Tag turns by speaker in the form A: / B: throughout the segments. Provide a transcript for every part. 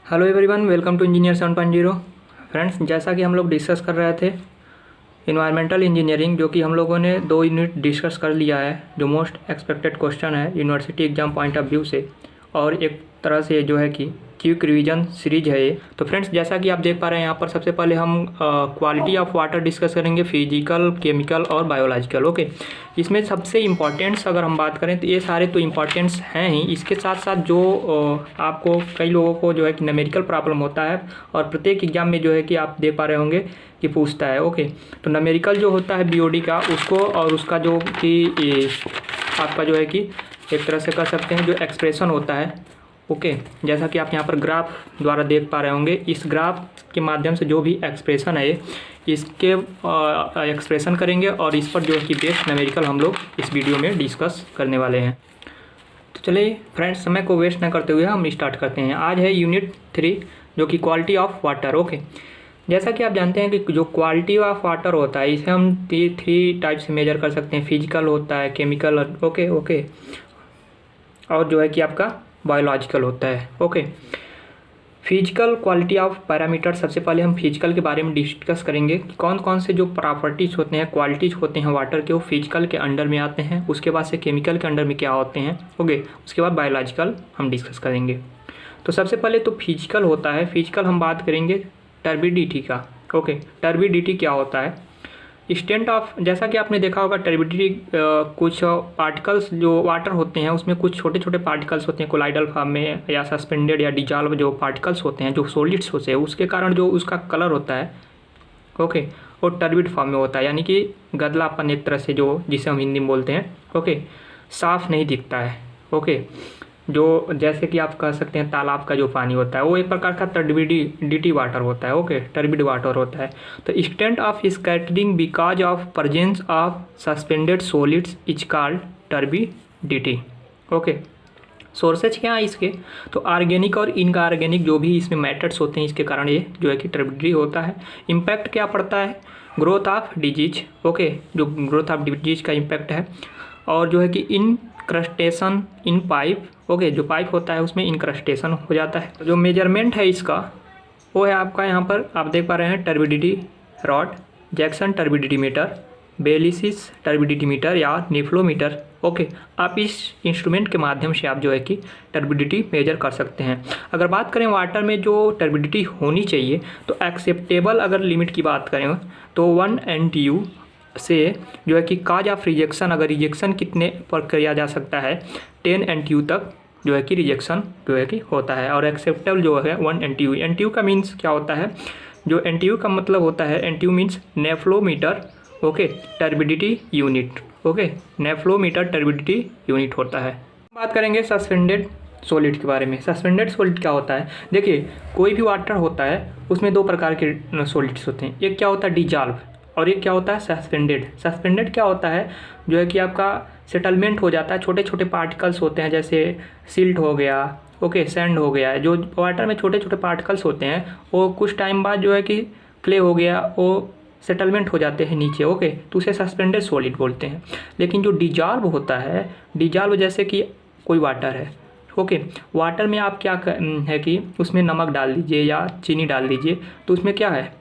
A: Hello everyone, welcome to engineer 7.0। Friends, जैसा कि हम लोग डिस्कस कर रहे थे इन्वायरमेंटल इंजीनियरिंग, जो कि हम लोगों ने 2 यूनिट डिस्कस कर लिया है, जो मोस्ट एक्सपेक्टेड क्वेश्चन है university exam point of view से, और एक तरह से जो है कि क्विक रिवीजन सीरीज है ये। तो फ्रेंड्स, जैसा कि आप देख पा रहे हैं यहाँ पर, सबसे पहले हम क्वालिटी ऑफ वाटर डिस्कस करेंगे, फिजिकल, केमिकल और बायोलॉजिकल। ओके, इसमें सबसे इम्पॉर्टेंट्स अगर हम बात करें तो ये सारे तो इम्पॉर्टेंट्स हैं ही। इसके साथ साथ जो आपको कई लोगों को जो है कि न्यूमेरिकल प्रॉब्लम होता है, और प्रत्येक एग्जाम में जो है कि आप दे पा रहे होंगे कि पूछता है। ओके, तो न्यूमेरिकल जो होता है बीओडी का, उसको और उसका जो कि आपका जो है कि एक तरह से कर सकते हैं जो एक्सप्रेशन होता है। ओके, जैसा कि आप यहाँ पर ग्राफ द्वारा देख पा रहे होंगे, इस ग्राफ के माध्यम से जो भी एक्सप्रेशन है इसके एक्सप्रेशन करेंगे, और इस पर जो है कि बेस्ड न्यूमेरिकल हम लोग इस वीडियो में डिस्कस करने वाले हैं। तो चलिए फ्रेंड्स, समय को वेस्ट न करते हुए हम स्टार्ट करते हैं। आज है यूनिट 3, जो कि क्वालिटी ऑफ वाटर। ओके, जैसा कि आप जानते हैं कि जो क्वालिटी ऑफ वाटर होता है, इसे हम 3 टाइप से मेजर कर सकते हैं। फिजिकल होता है, केमिकल, ओके, और जो है कि आपका बायोलॉजिकल होता है। Okay, physical quality of parameter, सबसे पहले हम फिजिकल के बारे में डिस्कस करेंगे कि कौन कौन से जो प्रॉपर्टीज़ होते हैं, क्वालिटीज़ होते हैं वाटर के, वो फिजिकल के अंडर में आते हैं। उसके बाद से केमिकल के अंडर में क्या होते हैं। ओके, उसके बाद बायोलॉजिकल हम डिस्कस करेंगे। तो सबसे पहले तो फिजिकल होता है। फिजिकल हम बात करेंगे टर्बिडिटी का। ओके, टर्बिडिटी क्या होता है? एक्सटेंट ऑफ, जैसा कि आपने देखा होगा टर्बिडिटी, कुछ पार्टिकल्स जो वाटर होते हैं उसमें कुछ छोटे छोटे पार्टिकल्स होते हैं कोलाइडल फॉर्म में, या सस्पेंडेड या डिजॉल्व जो पार्टिकल्स होते हैं, जो सॉलिड्स होते हैं, उसके कारण जो उसका कलर होता है, ओके, वो टर्बिड फॉर्म में होता है, यानी कि गदलापन एक तरह से, जो जिसे हम हिंदी में बोलते हैं। ओके, साफ नहीं दिखता है। ओके, जो जैसे कि आप कह सकते हैं तालाब का जो पानी होता है, वो एक प्रकार का टर्बिडिटी वाटर होता है। ओके, टर्बिड वाटर होता है। तो extent of scattering because of presence of suspended solids is called turbidity. Okay, sources क्या है इसके? तो ऑर्गेनिक और इनऑर्गेनिक जो भी इसमें मैटर्स होते हैं, इसके कारण ये जो है कि टर्बिडिटी होता है। इम्पैक्ट क्या पड़ता है? Growth of disease. ओके, जो ग्रोथ ऑफ डिजीज का इम्पैक्ट है, और जो है कि इनक्रस्टेशन इन पाइप। ओके, जो पाइप होता है उसमें इनक्रस्टेशन हो जाता है। जो मेजरमेंट है इसका, वो है आपका यहाँ पर आप देख पा रहे हैं turbidity rod, Jackson turbidity meter, Baylis turbidity meter या निफ्लोमीटर। ओके, आप इस इंस्ट्रूमेंट के माध्यम से आप जो है कि टर्बिडिटी मेजर कर सकते हैं। अगर बात करें वाटर में जो टर्बिडिटी होनी चाहिए, तो एक्सेप्टेबल अगर लिमिट की बात करें तो 1 NTU से जो है कि काज ऑफ रिजेक्शन, अगर रिजेक्शन कितने पर किया जा सकता है, 10 NTU तक जो है कि रिजेक्शन जो है कि होता है। और एक्सेप्टेबल जो है 1 NTU। NTU का मीन्स क्या होता है? जो NTU का मतलब होता है, NTU means nephelometer, okay, turbidity unit. Okay, nephelometer turbidity unit होता है। बात करेंगे सस्पेंडेड सॉलिड के बारे में। सस्पेंडेड सॉलिड क्या होता है? देखिए, कोई भी वाटर होता है उसमें 2 प्रकार के सॉलिड्स होते हैं। एक क्या होता है? डिजॉल्व, और एक क्या होता है? सस्पेंडेड। सस्पेंडेड क्या होता है? जो है कि आपका सेटलमेंट हो जाता है, छोटे छोटे पार्टिकल्स होते हैं, जैसे सिल्ट हो गया, ओके, सैंड हो गया। जो वाटर में छोटे छोटे पार्टिकल्स होते हैं, वो कुछ टाइम बाद जो है कि क्ले हो गया, वो सेटलमेंट हो जाते हैं नीचे। ओके, तो उसे सस्पेंडेड सॉलिड बोलते हैं। लेकिन जो डिजॉल्व होता है, डिजॉल्व जैसे कि कोई वाटर है, ओके, वाटर में आप क्या है कि उसमें नमक डाल दीजिए या चीनी डाल दीजिए, तो उसमें क्या है?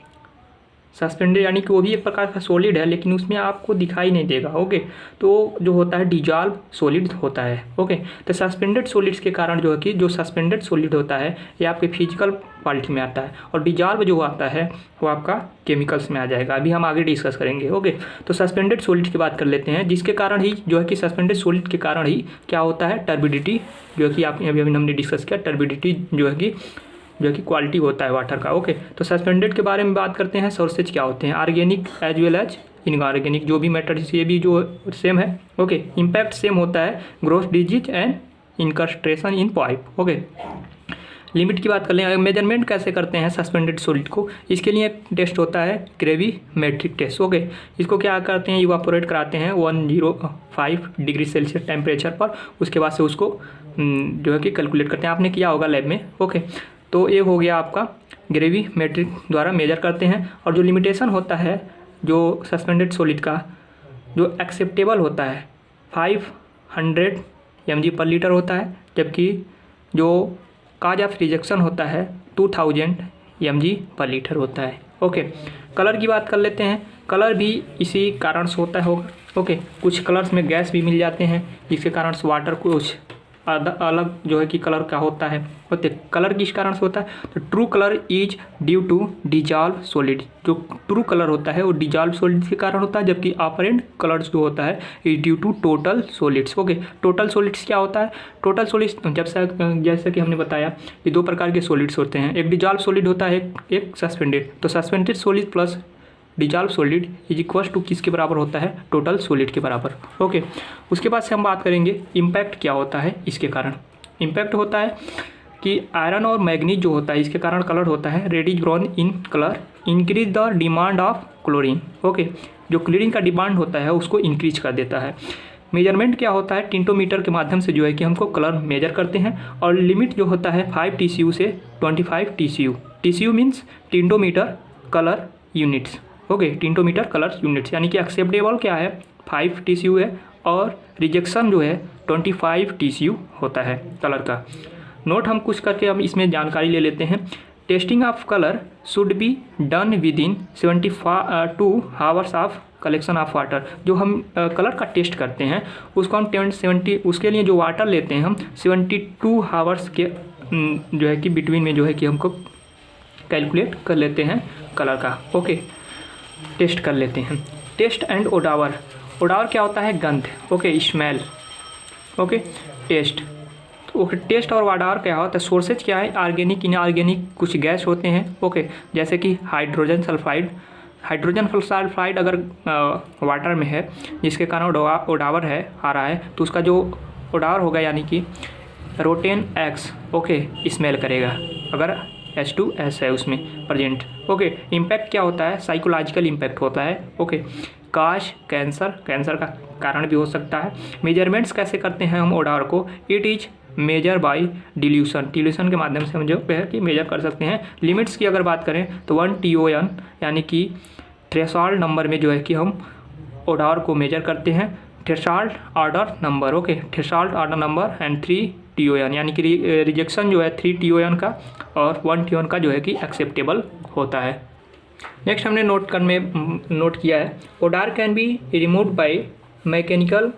A: सस्पेंडेड, यानी कि वो भी एक प्रकार का सॉलिड है, लेकिन उसमें आपको दिखाई नहीं देगा। ओके, तो जो होता है डिजॉल्व सॉलिड होता है। ओके, तो सस्पेंडेड सॉलिड्स के कारण जो है कि जो सस्पेंडेड सॉलिड होता है ये आपके फिजिकल क्वालिटी में आता है, और डिजॉल्व जो आता है वो आपका केमिकल्स में आ जाएगा। अभी हम आगे डिस्कस करेंगे। ओके, तो सस्पेंडेड सॉलिड्स की बात कर लेते हैं, जिसके कारण ही जो है कि सस्पेंडेड सॉलिड के कारण ही क्या होता है? टर्बिडिटी, जो है कि आप अभी हमने डिस्कस किया, टर्बिडिटी जो है कि क्वालिटी होता है वाटर का। ओके, तो सस्पेंडेड के बारे में बात करते हैं। सोर्सेज क्या होते हैं? Organic as well as inorganic, जो भी मैटर, ये भी जो सेम है। ओके, इम्पैक्ट सेम होता है, growth disease and incrustation in pipe. Okay, limit की बात कर लें। मेजरमेंट कैसे करते हैं सस्पेंडेड सॉलिड को? इसके लिए एक टेस्ट होता है ग्रेविमेट्रिक टेस्ट। ओके, इसको क्या करते हैं? इवापोरेट कराते हैं 105 डिग्री सेल्सियस टेम्परेचर पर। उसके बाद से उसको जो है कि कैलकुलेट करते हैं। आपने किया होगा लैब में। ओके, तो ये हो गया आपका ग्रेविमेट्रिक द्वारा मेजर करते हैं। और जो लिमिटेशन होता है जो सस्पेंडेड सॉलिड का, जो एक्सेप्टेबल होता है 500 mg पर लीटर होता है, जबकि जो काज ऑफ रिजेक्शन होता है 2000 mg/लीटर होता है। ओके, कलर की बात कर लेते हैं। कलर भी इसी कारण से होता होगा। ओके, कुछ कलर्स में गैस भी मिल जाते हैं जिसके कारण से वाटर कुछ अलग जो है कि कलर का होता है। होते कलर किस कारण से होता है, तो true colour is due to dissolve solid. जो ट्रू कलर होता है वो डिजॉल्व सॉलिड्स के कारण होता है, जबकि ऑपरेंट कलर्स जो होता है is due to total solids. Okay, total solids क्या होता है, टोटल सॉलिड्स जैसे कि हमने बताया कि दो प्रकार के सॉलिड्स होते हैं, एक डिजॉल्व सॉलिड होता है, एक सस्पेंडेड। तो suspended solid plus dissolve solid is equal to किसके बराबर होता है, टोटल सॉलिड के बराबर। ओके, उसके बाद से हम बात करेंगे इम्पैक्ट क्या होता है इसके कारण। इम्पैक्ट होता है कि आयरन और मैग्नीज जो होता है इसके कारण कलर होता है reddish brown in colour, increase the demand of chlorine. Okay, जो क्लोरीन का डिमांड होता है उसको इंक्रीज कर देता है। मेजरमेंट क्या होता है, टिंटोमीटर के माध्यम से जो है कि हमको कलर मेजर करते हैं, और लिमिट जो होता है 5 TCU से 25 TCU। TCU means tintometer colour units. Okay, tintometer colour units, यानी कि एक्सेप्टेबल क्या है 5 TCU है, और रिजेक्शन जो है 25 TCU होता है कलर का। नोट हम कुछ करके हम इसमें जानकारी ले लेते हैं। Testing of colour should be done with in 72 hours of collection of water. जो हम कलर का टेस्ट करते हैं उसको हम 70 उसके लिए जो वाटर लेते हैं हम 72 आवर्स के जो है कि बिटवीन में जो है कि हमको कैलकुलेट कर लेते हैं कलर का। ओके, टेस्ट कर लेते हैं। Test and ओडावर। ओडावर क्या होता है, गंध। Okay, smell. Okay, taste. Okay, taste और ओडावर क्या होता है, सोर्सेज क्या है, ऑर्गेनिक इनऑर्गेनिक कुछ गैस होते हैं। ओके, जैसे कि हाइड्रोजन सल्फाइड। हाइड्रोजन सल्फाइड अगर वाटर में है जिसके कारण ओडावर है आ रहा है, तो उसका जो ओडावर होगा यानी कि रोटेन एक्स ओके स्मेल करेगा अगर H2S है उसमें प्रेजेंट। ओके, इम्पैक्ट क्या होता है, साइकोलॉजिकल इम्पैक्ट होता है। ओके, काश कैंसर का कारण भी हो सकता है। मेजरमेंट्स कैसे करते हैं हम ओडावर को, it is measure by dilution के माध्यम से हम जो है कि मेजर कर सकते हैं। लिमिट्स की अगर बात करें तो 1 TON यानी कि थ्रेशोल्ड नंबर में जो है कि हम ओडावर को मेजर करते हैं। Threshold order number. Okay, threshold order number and 3 TON यानी कि रिजेक्शन जो है 3 TON का और 1 TON का जो है कि एक्सेप्टेबल होता है। नेक्स्ट हमने नोट किया है, odour can be removed by mechanical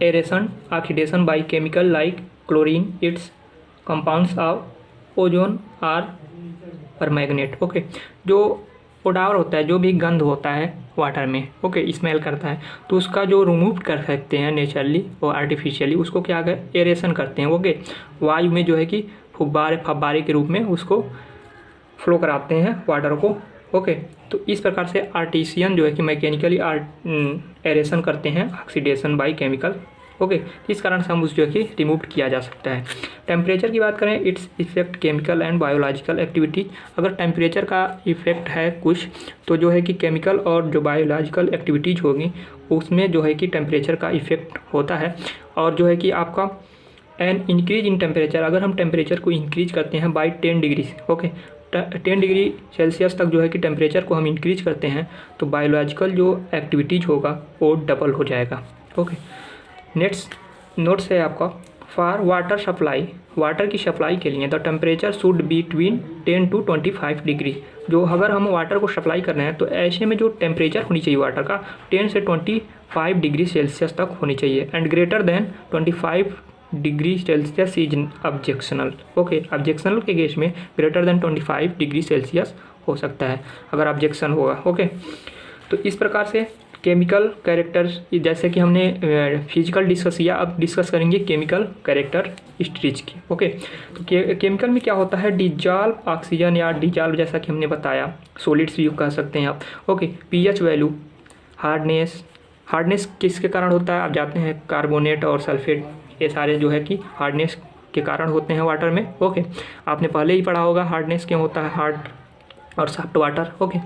A: aeration oxidation by chemical like chlorine, its compounds of ozone or permanganate. Okay, जो ओडावर होता है, जो भी गंध होता है वाटर में, ओके स्मेल करता है, तो उसका जो रिमूव कर सकते हैं नेचुरली और आर्टिफिशियली, उसको क्या कर एरेशन करते हैं। ओके, वायु में जो है कि फब्बारे के रूप में उसको फ्लो कराते हैं वाटर को। ओके, तो इस प्रकार से आर्टिशियन जो है कि मैकेनिकली एरेशन करते हैं ऑक्सीडेशन बाय केमिकल। ओके, इस कारण से हम उस जो है कि रिमूव किया जा सकता है। टेम्परेचर की बात करें, its effect chemical and biological activities. अगर टेम्परेचर का इफेक्ट है कुछ, तो जो है कि केमिकल और जो बायोलॉजिकल एक्टिविटीज़ होगी उसमें जो है कि टेम्परेचर का इफेक्ट होता है। और जो है कि आपका एन इंक्रीज इन टेम्परेचर, अगर हम टेम्परेचर को इंक्रीज करते हैं by 10 degree, okay 10 degree Celsius तक जो है कि टेम्परेचर को हम इंक्रीज करते हैं, तो बायोलॉजिकल जो एक्टिविटीज़ होगा वो डबल हो जाएगा। ओके, नेक्स्ट नोट्स है आपका, फॉर वाटर सप्लाई, वाटर की सप्लाई के लिए the temperature should be between 10 to 25 degree. जो अगर हम वाटर को सप्लाई कर रहे हैं तो ऐसे में जो टेम्परेचर होनी चाहिए वाटर का 10 से 25 डिग्री सेल्सियस तक होनी चाहिए, and greater than 25 degree Celsius is objectional. Okay, objectional के केस में ग्रेटर देन 25 डिग्री सेल्सियस हो सकता है अगर ऑब्जेक्शन होगा। ओके, तो इस प्रकार से केमिकल कैरेक्टर्स, जैसे कि हमने फिजिकल डिस्कस किया, अब डिस्कस करेंगे केमिकल कैरेक्टर स्ट्रीज की। ओके, तो केमिकल में क्या होता है, डिजॉल्व ऑक्सीजन या डिजॉल्व, जैसा कि हमने बताया सॉलिड्स भी कह सकते हैं आप। ओके, पीएच वैल्यू, हार्डनेस किसके कारण होता है, आप जानते हैं कार्बोनेट और सल्फेट, ये सारे जो है कि हार्डनेस के कारण होते हैं वाटर में। ओके, आपने पहले ही पढ़ा होगा हार्डनेस क्यों होता है, हार्ड और soft water. Okay,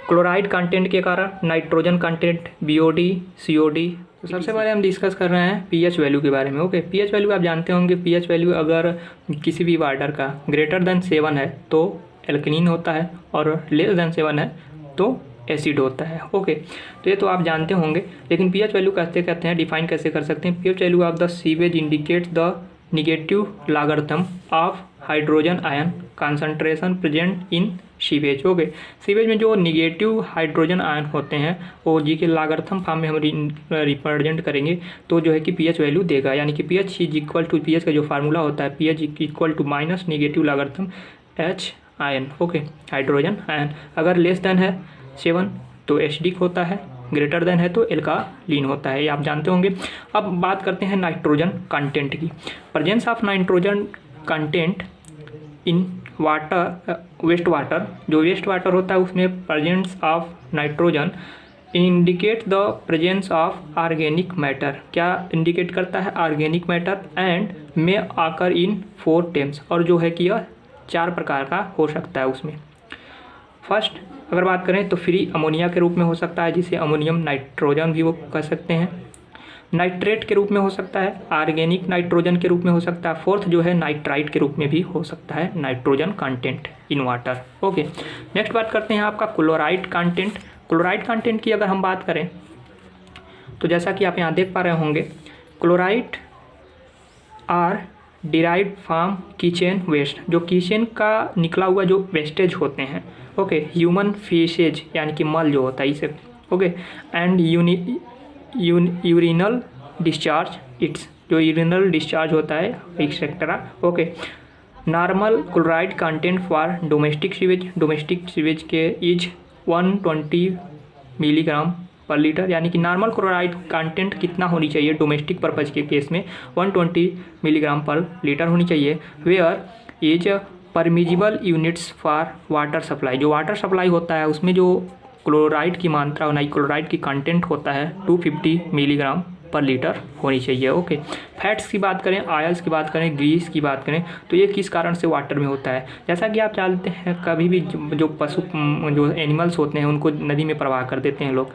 A: chloride content के कारण, नाइट्रोजन कंटेंट, BOD, COD। तो सबसे पहले हम डिस्कस कर रहे हैं पीएच वैल्यू के बारे में। ओके, पीएच वैल्यू आप जानते होंगे, पीएच वैल्यू अगर किसी भी वाटर का ग्रेटर देन 7 है तो एल्कलीन होता है, और लेस देन 7 है तो एसिड होता है। ओके, तो ये तो आप जानते होंगे, लेकिन पीएच वैल्यू कैसे कहते हैं, डिफाइन कैसे कर सकते हैं। PH value of the sewage indicates the negative logarithm of hydrogen ion concentration present in sewage. Okay, sewage में जो निगेटिव हाइड्रोजन आयन होते हैं वो जी के लॉगरिथम फॉर्म में हम रिप्रेजेंट करेंगे तो जो है कि पीएच वैल्यू देगा, यानी कि pH is equal to, pH का जो फार्मूला होता है pH equal to minus negative logarithm H ion. Okay, hydrogen ion अगर लेस देन है 7 तो एसिडिक होता है, ग्रेटर देन है तो एल्कालीन होता है, ये आप जानते होंगे। अब बात करते हैं नाइट्रोजन कंटेंट की। Presence of nitrogen content in water, waste water, जो वेस्ट वाटर होता है उसमें presence of nitrogen indicate the presence of organic matter. क्या इंडिकेट करता है? ऑर्गेनिक मैटर एंड में आकर इन 4 टर्म्स, और जो है कि यह 4 प्रकार का हो सकता है उसमें। फर्स्ट अगर बात करें तो फ्री अमोनिया के रूप में हो सकता है, जिसे अमोनियम नाइट्रोजन भी वो कह सकते हैं। नाइट्रेट के रूप में हो सकता है, ऑर्गेनिक नाइट्रोजन के रूप में हो सकता है। फोर्थ जो है नाइट्राइट के रूप में भी हो सकता है nitrogen content in water. Okay, next बात करते हैं आपका क्लोराइड कंटेंट। क्लोराइड कंटेंट की अगर हम बात करें तो जैसा कि आप यहाँ देख पा रहे होंगे, chloride are derived from kitchen waste, जो किचन का निकला हुआ जो वेस्टेज होते हैं, ओके, ह्यूमन फीसेज यानी कि मल जो होता है इसे, okay, and urinal discharge it's, जो यूरिनल डिस्चार्ज होता है etcetera. Okay, normal chloride content for domestic sewage, domestic sewage के इज 120 मिलीग्राम पर लीटर, यानी कि नॉर्मल क्लोराइड कंटेंट कितना होनी चाहिए डोमेस्टिक पर्पज़ के केस में 120 मिलीग्राम पर लीटर होनी चाहिए। Where is permissible units for water supply, जो वाटर सप्लाई होता है उसमें जो क्लोराइड की मात्रा होना, क्लोराइड की कंटेंट होता है 250 मिलीग्राम पर लीटर होनी चाहिए। ओके, फैट्स की बात करें, ऑयल्स की बात करें, ग्रीस की बात करें तो ये किस कारण से वाटर में होता है? जैसा कि आप जानते हैं कभी भी जो पशु, जो एनिमल्स होते हैं उनको नदी में प्रवाह कर देते हैं लोग।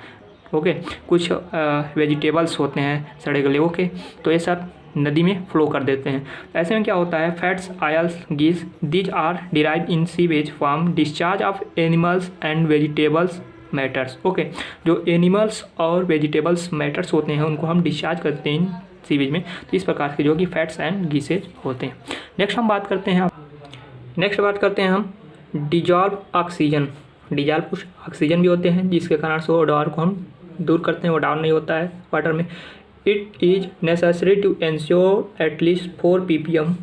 A: ओके, कुछ वेजिटेबल्स होते हैं सड़े गले, ओके, तो ये सब नदी में फ्लो कर देते हैं। ऐसे में क्या होता है, fats, oils, grease, these are derived in sewage from discharge of animals and vegetables matters. Okay, जो एनिमल्स और वेजिटेबल्स मैटर्स होते हैं उनको हम डिस्चार्ज करते हैं सीवेज में, तो इस प्रकार के जो कि फैट्स एंड गीसेज होते हैं। नेक्स्ट बात करते हैं हम डिजॉल्व ऑक्सीजन। डिजॉल्व कुछ ऑक्सीजन भी होते हैं जिसके कारण से ओडोर को हम दूर करते हैं, ओडोर नहीं होता है वाटर में। It is necessary to ensure at least 4 ppm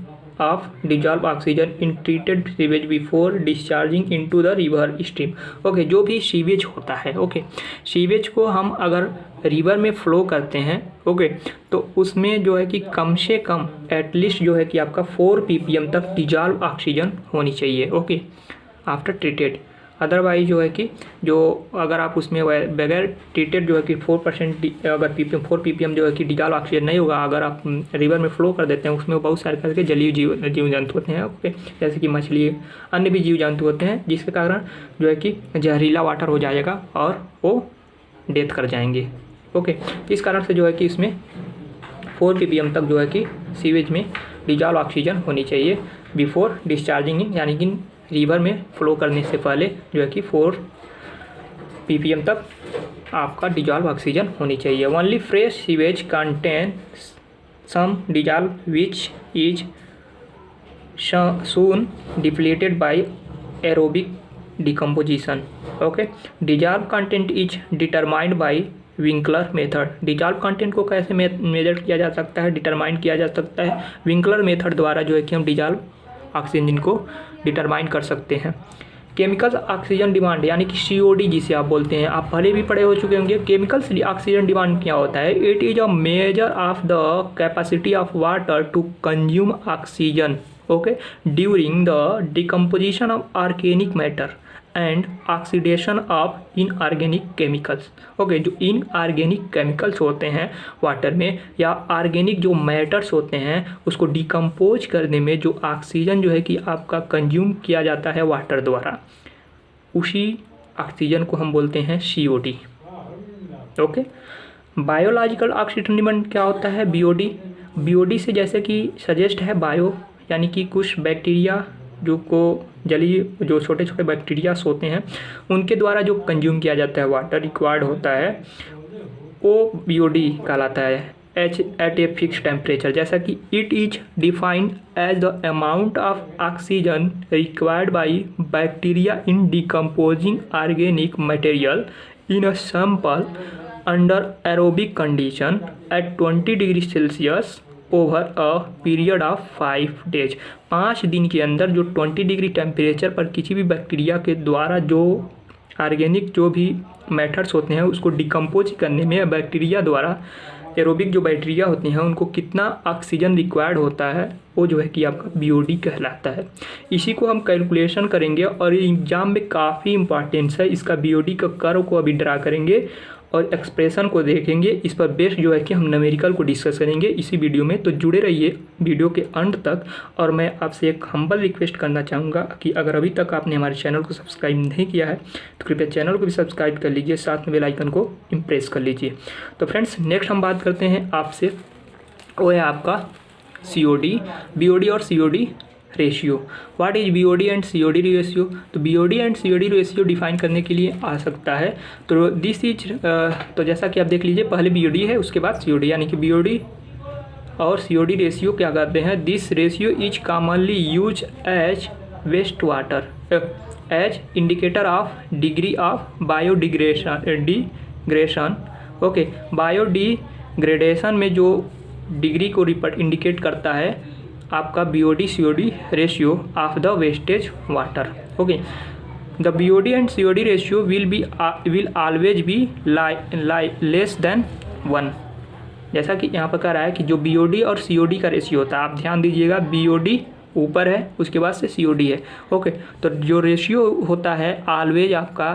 A: of dissolve oxygen in treated sewage before discharging into the river stream. Okay, जो भी सीवेज होता है, ओके, सीवेज को हम अगर रिवर में फ्लो करते हैं, ओके, तो उसमें जो है कि कम से कम एटलीस्ट जो है कि आपका 4 ppm तक डिजॉल्व ऑक्सीजन होनी चाहिए। ओके, आफ्टर ट्रीटेड, अदरवाइज जो है कि जो अगर आप उसमें बगैर ट्रीटेड जो है कि 4% अगर 4 ppm जो है कि डिजॉल्व ऑक्सीजन नहीं होगा, अगर आप रिवर में फ्लो कर देते हैं उसमें बहुत सारे करके जलीय जीव जंतु होते हैं, ओके, जैसे कि मछली, अन्य भी जीव जंतु होते हैं, जिसके कारण जो है कि जहरीला वाटर हो जाएगा और वो डेथ कर जाएंगे। ओके, इस कारण से जो है कि इसमें 4 ppm तक जो है कि सीवेज में डिजॉल्व ऑक्सीजन होनी चाहिए बिफोर डिस्चार्जिंग, यानी कि रिवर में फ्लो करने से पहले जो है कि 4 ppm तक आपका डिजॉल्व ऑक्सीजन होनी चाहिए। Only fresh sewage contain some dissolve which is soon depleted by aerobic decomposition. Okay, dissolve content is determined by Winkler method. Dissolve content को कैसे मेजर किया जा सकता है, डिटरमाइन किया जा सकता है? विंकलर मेथड द्वारा जो है कि हम डिजॉल्व ऑक्सीजन को डिटरमाइन कर सकते हैं। केमिकल ऑक्सीजन डिमांड यानी कि COD जिसे आप बोलते हैं, आप पहले भी पढ़े हो चुके होंगे। केमिकल ऑक्सीजन डिमांड क्या होता है? It is a measure of the capacity of water to consume oxygen, okay, during the decomposition of organic matter and oxidation of inorganic chemicals. Okay, जो इनऑर्गेनिक केमिकल्स होते हैं वाटर में या organic जो matters होते हैं उसको डिकम्पोज करने में जो ऑक्सीजन जो है कि आपका कंज्यूम किया जाता है वाटर द्वारा, उसी ऑक्सीजन को हम बोलते हैं COD। Okay, biological oxygen demand क्या होता है? BOD से जैसे कि सजेस्ट है बायो, यानी कि कुछ बैक्टीरिया जो छोटे छोटे बैक्टीरियास होते हैं उनके द्वारा जो कंज्यूम किया जाता है वाटर रिक्वायर्ड होता है वो BOD कहलाता है। एट ए फिक्स टेम्परेचर, जैसा कि it is defined as the amount of oxygen required by bacteria in decomposing organic material in a sample under aerobic condition at 20 degree Celsius over a period of 5 days. 5 दिन के अंदर जो 20 degree temperature पर किसी भी bacteria के द्वारा जो ऑर्गेनिक जो भी मेथड्स होते हैं उसको डिकम्पोज करने में बैक्टीरिया द्वारा, एरोबिक जो बैक्टीरिया होती हैं उनको कितना ऑक्सीजन रिक्वायर्ड होता है वो जो है कि आपका बीओडी कहलाता है। इसी को हम कैलकुलेशन करेंगे और एग्जाम में काफ़ी इंपॉर्टेंस है इसका। बीओडी का कर्व को अभी ड्रा करेंगे और एक्सप्रेशन को देखेंगे। इस पर बेस्ड जो है कि हम न्यूमेरिकल को डिस्कस करेंगे इसी वीडियो में, तो जुड़े रहिए वीडियो के अंत तक। और मैं आपसे एक हम्बल रिक्वेस्ट करना चाहूँगा कि अगर अभी तक आपने हमारे चैनल को सब्सक्राइब नहीं किया है तो कृपया चैनल को भी सब्सक्राइब कर लीजिए, साथ में बेल आइकन को प्रेस कर लीजिए। तो फ्रेंड्स नेक्स्ट हम बात करते हैं आपसे, वो है आपका COD, BOD और COD ratio. What is BOD and COD ratio? तो BOD and COD ratio define करने के लिए आ सकता है। तो दिस इज तो जैसा कि आप देख लीजिए, पहले BOD है उसके बाद COD, यानी कि BOD और COD रेशियो क्या करते हैं? This ratio is commonly use as waste water as indicator of degree of biodegradation. Okay, biodegradation में जो डिग्री को इंडिकेट करता है आपका BOD COD ratio of the wastage water. Okay, the BOD and COD ratio will always be less than 1। जैसा कि यहाँ पर कह रहा है कि जो BOD और COD का रेशियो होता है, आप ध्यान दीजिएगा, BOD ऊपर है उसके बाद से COD है। ओके, तो जो रेशियो होता है ऑलवेज आपका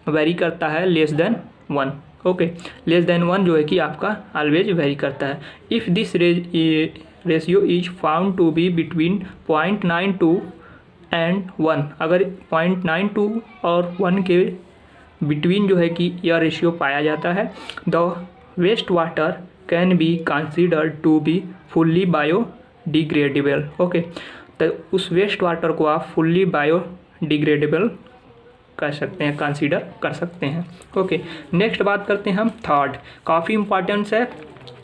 A: वेरी करता है less than 1। Okay, less than 1 जो है कि आपका ऑलवेज वेरी करता है। If this ratio is found to be between 0.92 and 1, अगर 0.92 और 1 के बिटवीन जो है कि यह रेशियो पाया जाता है, the waste water can be considered to be fully biodegradable. Okay, तो उस वेस्ट वाटर को आप फुल्ली बायोडिग्रेडेबल कर सकते हैं, कंसीडर कर सकते हैं। ओके, नेक्स्ट बात करते हैं हम थर्ड। काफ़ी इंपॉर्टेंस है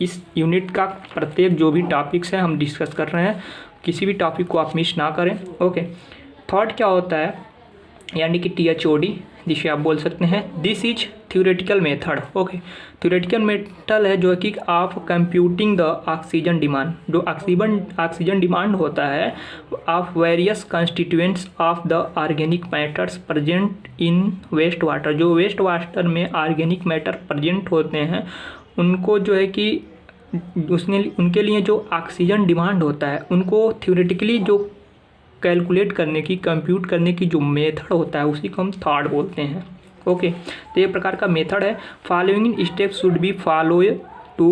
A: इस यूनिट का, प्रत्येक जो भी टॉपिक्स हैं हम डिस्कस कर रहे हैं, किसी भी टॉपिक को आप मिस ना करें। ओके, थर्ड क्या होता है? यानी कि THOD, जिसे आप बोल सकते हैं this is theoretical method. Okay, theoretical method है जो है कि आप कंप्यूटिंग द ऑक्सीजन डिमांड, जो ऑक्सीजन डिमांड होता है of various constituents of the organic matters present in waste water. जो वेस्ट वाटर में ऑर्गेनिक मैटर प्रेजेंट होते हैं उनको जो है कि उनके लिए जो ऑक्सीजन डिमांड होता है उनको थ्योरेटिकली जो कैलकुलेट करने की, कंप्यूट करने की जो मेथड होता है उसी को हम थर्ड बोलते हैं। ओके, तो ये प्रकार का मेथड है। Following steps should be follow to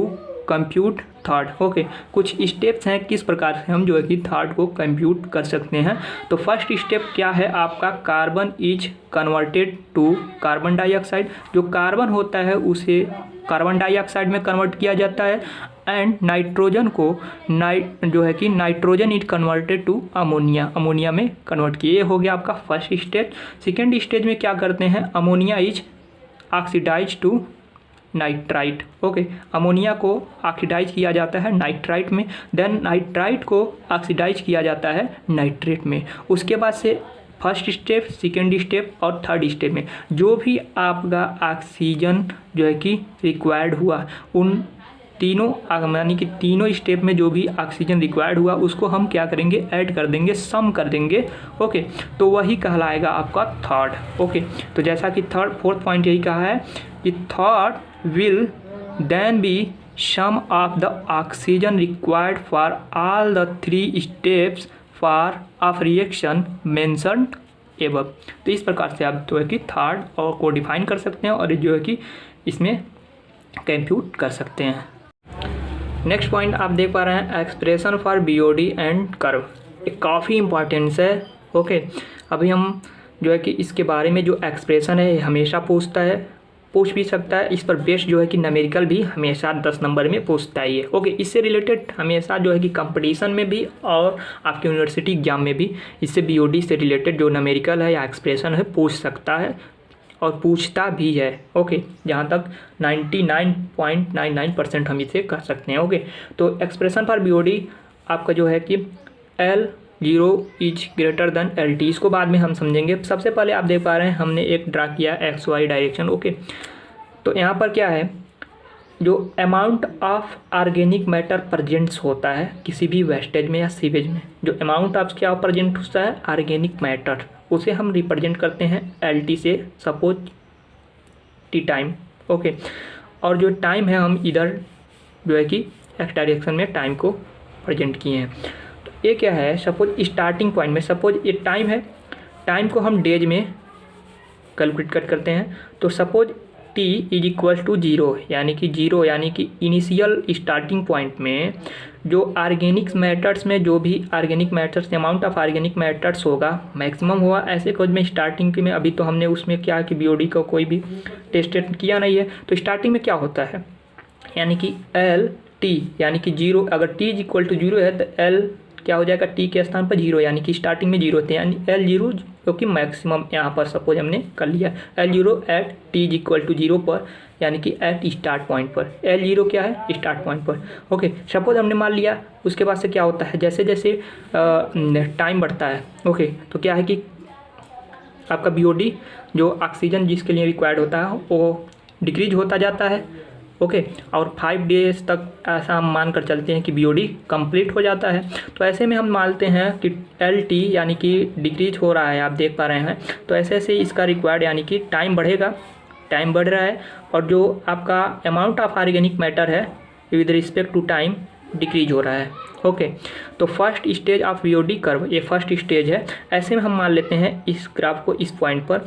A: compute third. Okay, कुछ स्टेप्स हैं किस प्रकार से हम जो है कि थर्ड को कंप्यूट कर सकते हैं। तो फर्स्ट स्टेप क्या है आपका? Carbon is converted to carbon dioxide. जो कार्बन होता है उसे कार्बन डाइऑक्साइड में कन्वर्ट किया जाता है एंड नाइट्रोजन को जो है कि nitrogen is converted to ammonia, ammonia में कन्वर्ट किए। हो गया आपका फर्स्ट स्टेज। सेकेंड स्टेज में क्या करते हैं? Ammonia is oxidize to nitrite. Okay, ammonia को ऑक्सीडाइज किया जाता है नाइट्राइट में, देन नाइट्राइट को ऑक्सीडाइज किया जाता है नाइट्रेट में। उसके बाद से फर्स्ट स्टेप, सेकेंड स्टेप और थर्ड स्टेप में जो भी आपका ऑक्सीजन जो है कि रिक्वायर्ड हुआ, उन तीनों यानी कि तीनों स्टेप में जो भी ऑक्सीजन रिक्वायर्ड हुआ उसको हम क्या करेंगे? ऐड कर देंगे, सम कर देंगे। ओके, तो वही कहलाएगा आपका थर्ड। ओके, तो जैसा कि फोर्थ पॉइंट यही कहा है कि third will then be sum of the oxygen required for all the 3 steps for of reaction mentioned above. तो इस प्रकार से आप जो है कि थर्ड और को डिफाइन कर सकते हैं और जो है कि इसमें कंप्यूट कर सकते हैं। नेक्स्ट पॉइंट आप देख पा रहे हैं expression for BOD and curve. ये काफ़ी इंपॉर्टेंस है। ओके, अभी हम जो है कि इसके बारे में जो एक्सप्रेशन है हमेशा पूछ भी सकता है। इस पर बेस्ड जो है कि न्यूमेरिकल भी हमेशा 10 नंबर में पूछता है ये। ओके, इससे रिलेटेड हमेशा जो है कि कंपटीशन में भी और आपके यूनिवर्सिटी एग्जाम में भी इससे BOD से रिलेटेड जो न्यूमेरिकल है या एक्सप्रेशन है पूछ सकता है। और पूछता भी है। ओके, जहाँ तक 99.99% हम इसे कर सकते हैं। ओके, तो एक्सप्रेशन फॉर BOD आपका जो है कि L0 is greater than LT, इसको बाद में हम समझेंगे। सबसे पहले आप देख पा रहे हैं हमने एक ड्रा किया XY डायरेक्शन। ओके, तो यहाँ पर क्या है, जो amount of organic matter presents होता है किसी भी वेस्टेज में या सीवेज में, जो अमाउंट ऑफ क्या प्रेजेंट होता है, ऑर्गेनिक मैटर, उसे हम रिप्रेजेंट करते हैं LT से, सपोज T टाइम। ओके, और जो टाइम है हम इधर जो है कि एक्स डायरेक्शन में टाइम को प्रेजेंट किए हैं। तो ये क्या है, सपोज स्टार्टिंग पॉइंट में, सपोज ये टाइम है, टाइम को हम डेज में कैलकुलेट करते हैं। तो suppose T is equal to 0, यानी कि 0 यानी कि इनिशियल स्टार्टिंग पॉइंट में जो ऑर्गेनिक मैटर्स में जो भी organic matters amount of organic matters होगा मैक्सिमम हुआ। ऐसे कुछ में स्टार्टिंग में अभी तो हमने उसमें क्या कि BOD का कोई भी टेस्ट किया नहीं है। तो स्टार्टिंग में क्या होता है, यानी कि LT यानी कि 0, अगर T इज इक्वल टू 0 है तो L क्या हो जाएगा, T के स्थान पर 0, यानी कि स्टार्टिंग में 0 थे, यानी L0 जो कि मैक्सिमम यहाँ पर सपोज हमने कर लिया, L0 at T is equal to 0 पर, यानी कि एट स्टार्ट पॉइंट पर। L0 क्या है, स्टार्ट पॉइंट पर। ओके, सपोज हमने मान लिया। उसके बाद से क्या होता है, जैसे जैसे टाइम बढ़ता है, ओके, तो क्या है कि आपका BOD जो ऑक्सीजन जिसके लिए रिक्वायर्ड होता है वो डिक्रीज होता जाता है। ओके, और 5 डेज तक ऐसा हम मान कर चलते हैं कि BOD कंप्लीट हो जाता है। तो ऐसे में हम मानते हैं कि LT यानी कि डिक्रीज हो रहा है, आप देख पा रहे हैं। तो ऐसे ऐसे इसका रिक्वायर्ड यानी कि टाइम बढ़ेगा, टाइम बढ़ रहा है, और जो आपका अमाउंट ऑफ ऑर्गेनिक मैटर है with respect to time decrease हो रहा है। ओके, तो first stage of BOD curve, ये फर्स्ट स्टेज है। ऐसे में हम मान लेते हैं इस ग्राफ को, इस पॉइंट पर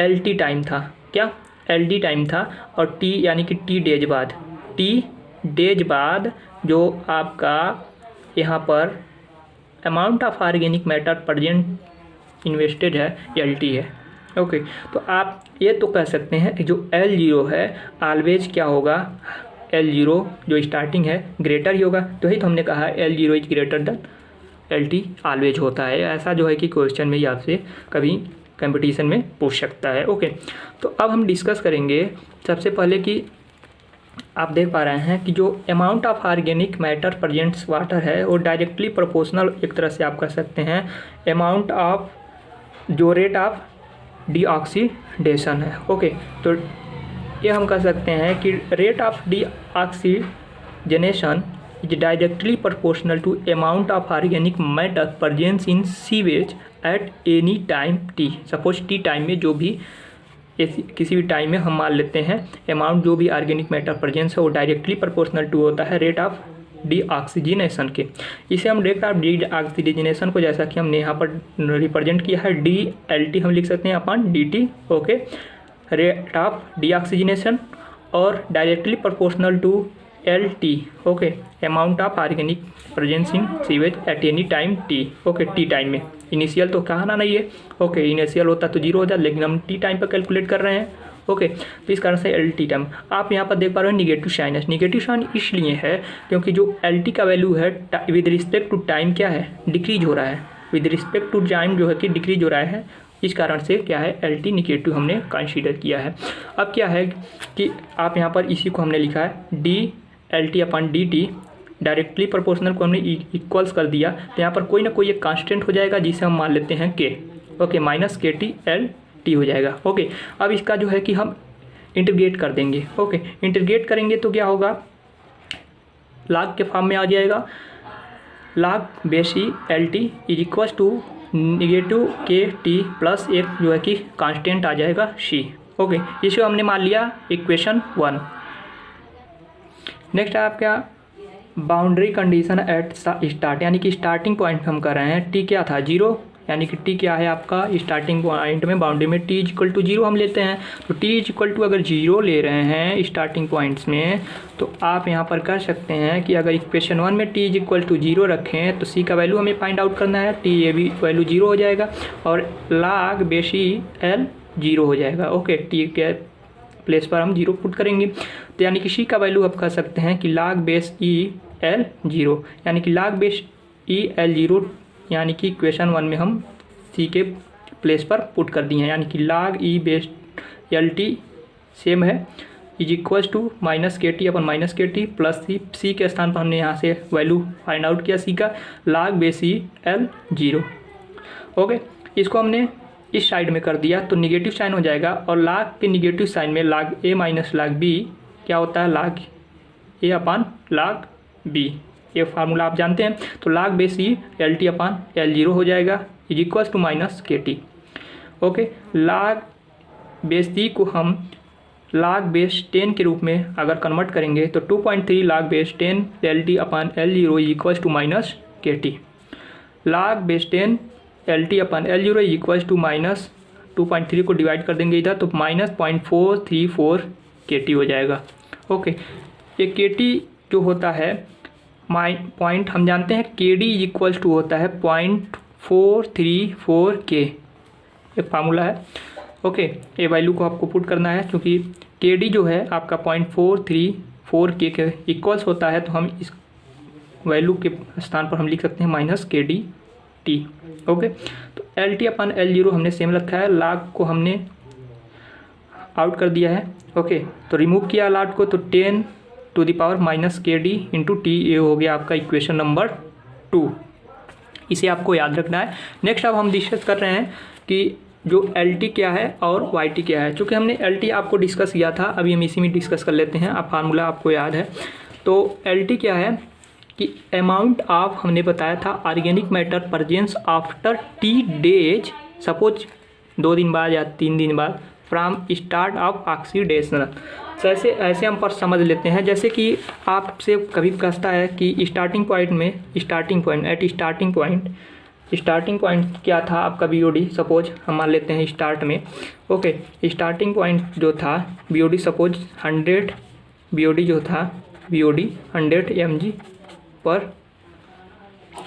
A: LT टाइम था, क्या LD टाइम था, और T यानी कि T डेज बाद, T डेज बाद जो आपका यहाँ पर amount of organic matter present invested है LT है। ओके, तो आप ये तो कह सकते हैं कि जो L0 है ऑलवेज क्या होगा, L0 जो स्टार्टिंग है ग्रेटर ही होगा। तो ही तो हमने कहा L0 is greater than LT always होता है। ऐसा जो है कि क्वेश्चन में ही आपसे कभी कंपटीशन में पूछ सकता है। ओके, तो अब हम डिस्कस करेंगे सबसे पहले कि आप देख पा रहे हैं कि जो amount of organic matter presents water है वो डायरेक्टली प्रोपोर्शनल, एक तरह से आप कह सकते हैं, अमाउंट ऑफ जो रेट ऑफ डीऑक्सीडेशन है। ओके, तो ये हम कह सकते हैं कि rate of deoxygenation is directly proportional to amount of organic matter presence in sewage at any time T। Suppose T time में जो भी किसी भी टाइम में हम मान लेते हैं अमाउंट जो भी ऑर्गेनिक मैटर प्रेजेंस है वो डायरेक्टली प्रोपोर्शनल टू होता है रेट ऑफ डीऑक्सीजनेशन के। इसे हम रेट ऑफ डीऑक्सीजनेशन को, जैसा कि हमने यहाँ पर रिप्रेजेंट किया है, DLT हम लिख सकते हैं अपन DT। Okay, rate of deoxygenation और directly proportional to LT। Okay, amount of organic presence in sewage at any time T। Okay, T time में इनिशियल तो कहना नहीं है। ओके, इनिशियल होता तो 0 हो जाता, लेकिन हम T टाइम पर कैलकुलेट कर रहे हैं। ओके, तो इस कारण से LT टाइम आप यहाँ पर देख पा रहे हो निगेटिव साइन है। निगेटिव साइन इसलिए है क्योंकि जो LT का वैल्यू है विद रिस्पेक्ट टू टाइम क्या है, डिक्रीज हो रहा है, विद रिस्पेक्ट टू टाइम जो है कि डिक्रीज हो रहा है। इस कारण से क्या है LT निगेटिव हमने कंसीडर किया है। अब क्या है कि आप यहाँ पर इसी को हमने लिखा है DLT अपन DT, डायरेक्टली प्रोपोर्शनल को हमने इक्वल्स कर दिया, तो यहाँ पर कोई ना कोई एक कांस्टेंट हो जाएगा जिसे हम मान लेते हैं K। Okay, minus KT LT हो जाएगा। ओके, अब इसका जो है कि हम इंटीग्रेट कर देंगे। ओके, इंटीग्रेट करेंगे तो क्या होगा, log के फॉर्म में आ जाएगा, log base E LT is equals to negative KT plus एक जो है कि कांस्टेंट आ जाएगा C। ओके, इसे हमने मान लिया इक्वेशन 1। नेक्स्ट आपका बाउंड्री कंडीशन एट स्टार्ट, यानी कि स्टार्टिंग पॉइंट हम कर रहे हैं T क्या था 0, यानी कि T क्या है आपका स्टार्टिंग पॉइंट में बाउंड्री में T इज इक्वल टू 0 हम लेते हैं। तो T इज इक्वल टू अगर 0 ले रहे हैं स्टार्टिंग पॉइंट्स में, तो आप यहाँ पर कर सकते हैं कि अगर इक्वेशन 1 में T इज इक्वल टू 0 रखें तो C का वैल्यू हमें फाइंड आउट करना है। T ये भी वैल्यू 0 हो जाएगा और log बेस ई L 0 हो जाएगा। ओके, T के प्लेस पर हम 0 पुट करेंगे, तो यानी कि C का वैल्यू आप कह सकते हैं कि log बेस ई L 0, यानी कि log बेस ई L 0, यानी कि इक्वेशन 1 में हम C के प्लेस पर पुट कर दिए हैं, यानी कि log ई बेस एल टी सेम है is equal to minus K T upon minus K T plus सी, सी के स्थान पर हमने यहाँ से वैल्यू फाइंड आउट किया सी का लाग base E L zero. Okay, इसको हमने इस साइड में कर दिया तो निगेटिव साइन हो जाएगा और लाग के निगेटिव साइन में लाग ए माइनस लाग बी क्या होता है, लाग ए अपान लाग बी, ये फार्मूला आप जानते हैं। तो लाग base E L T upon L zero हो जाएगा is equal to minus K T. Okay, लाग बेस ई को हम लाग बेस 10 के रूप में अगर कन्वर्ट करेंगे तो 2.3 log base 10 L T upon L zero is equal to minus K T. Log base 10 L T upon L zero is equal to minus 2.3 को डिवाइड कर देंगे इधर तो माइनस 0.434 के टी हो जाएगा। ओके, ये के टी जो होता है पॉइंट हम जानते हैं के डी इज इक्वल टू होता है 0.434 के, एक फार्मूला है। ओके, ये वैल्यू को आपको पुट करना है क्योंकि के डी जो है आपका 0.434 के इक्वल्स होता है तो हम इस वैल्यू के स्थान पर हम लिख सकते हैं minus K D T. Okay, तो L T upon L zero हमने सेम रखा है, लाग को हमने आउट कर दिया है। ओके, तो रिमूव किया लाग को तो 10 to the power minus K D into T, ये हो गया आपका इक्वेशन नंबर 2। इसे आपको याद रखना है। नेक्स्ट अब हम डिस्कस कर रहे हैं कि जो एल टी क्या है और वाई टी क्या है। चूँकि हमने एल टी आपको डिस्कस किया था, अभी हम इसी में डिस्कस कर लेते हैं। आप फार्मूला आपको याद है। तो एल टी क्या है कि अमाउंट ऑफ हमने बताया था organic matter presence after T days, suppose 2 दिन बाद या 3 दिन बाद फ्रॉम स्टार्ट ऑफ ऑक्सीडेशन। तो ऐसे हम पर समझ लेते हैं, जैसे कि आपसे कभी कहता है कि स्टार्टिंग पॉइंट में स्टार्टिंग पॉइंट क्या था आपका बीओडी, सपोज हम मान लेते हैं स्टार्ट में। ओके, स्टार्टिंग पॉइंट जो था बीओडी सपोज 100 बीओडी जो था बीओडी 100 mg पर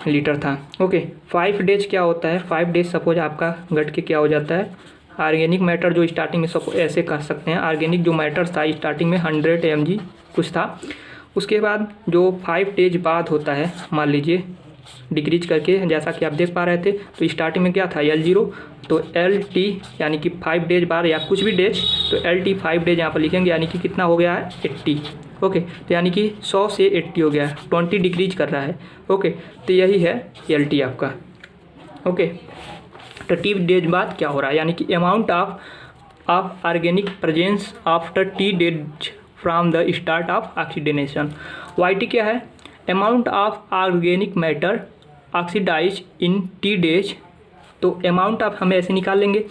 A: लीटर था। ओके, 5 डेज क्या होता है, 5 डेज सपोज आपका घट के क्या हो जाता है, ऑर्गेनिक मैटर जो स्टार्टिंग में सपोज ऐसे कर सकते हैं, ऑर्गेनिक जो मैटर था स्टार्टिंग में 100 mg कुछ था, उसके बाद जो 5 डेज बाद होता है मान लीजिए डिक्रीज करके, जैसा कि आप देख पा रहे थे तो स्टार्टिंग में क्या था एल जीरो, तो एल टी यानी कि 5 डेज बाद या कुछ भी डेज, तो एल टी 5 डेज यहाँ पर लिखेंगे यानी कि कितना हो गया है 80। ओके, तो यानी कि 100 से 80 हो गया है, 20 डिक्रीज कर रहा है। ओके, तो यही है एल टी आपका। ओके, 30 डेज बाद क्या हो रहा है, यानी कि amount of organic presence after T days from the start of oxidation. Y T क्या है, amount of organic matter oxidize in T days. तो अमाउंट ऑफ हमें ऐसे निकाल लेंगे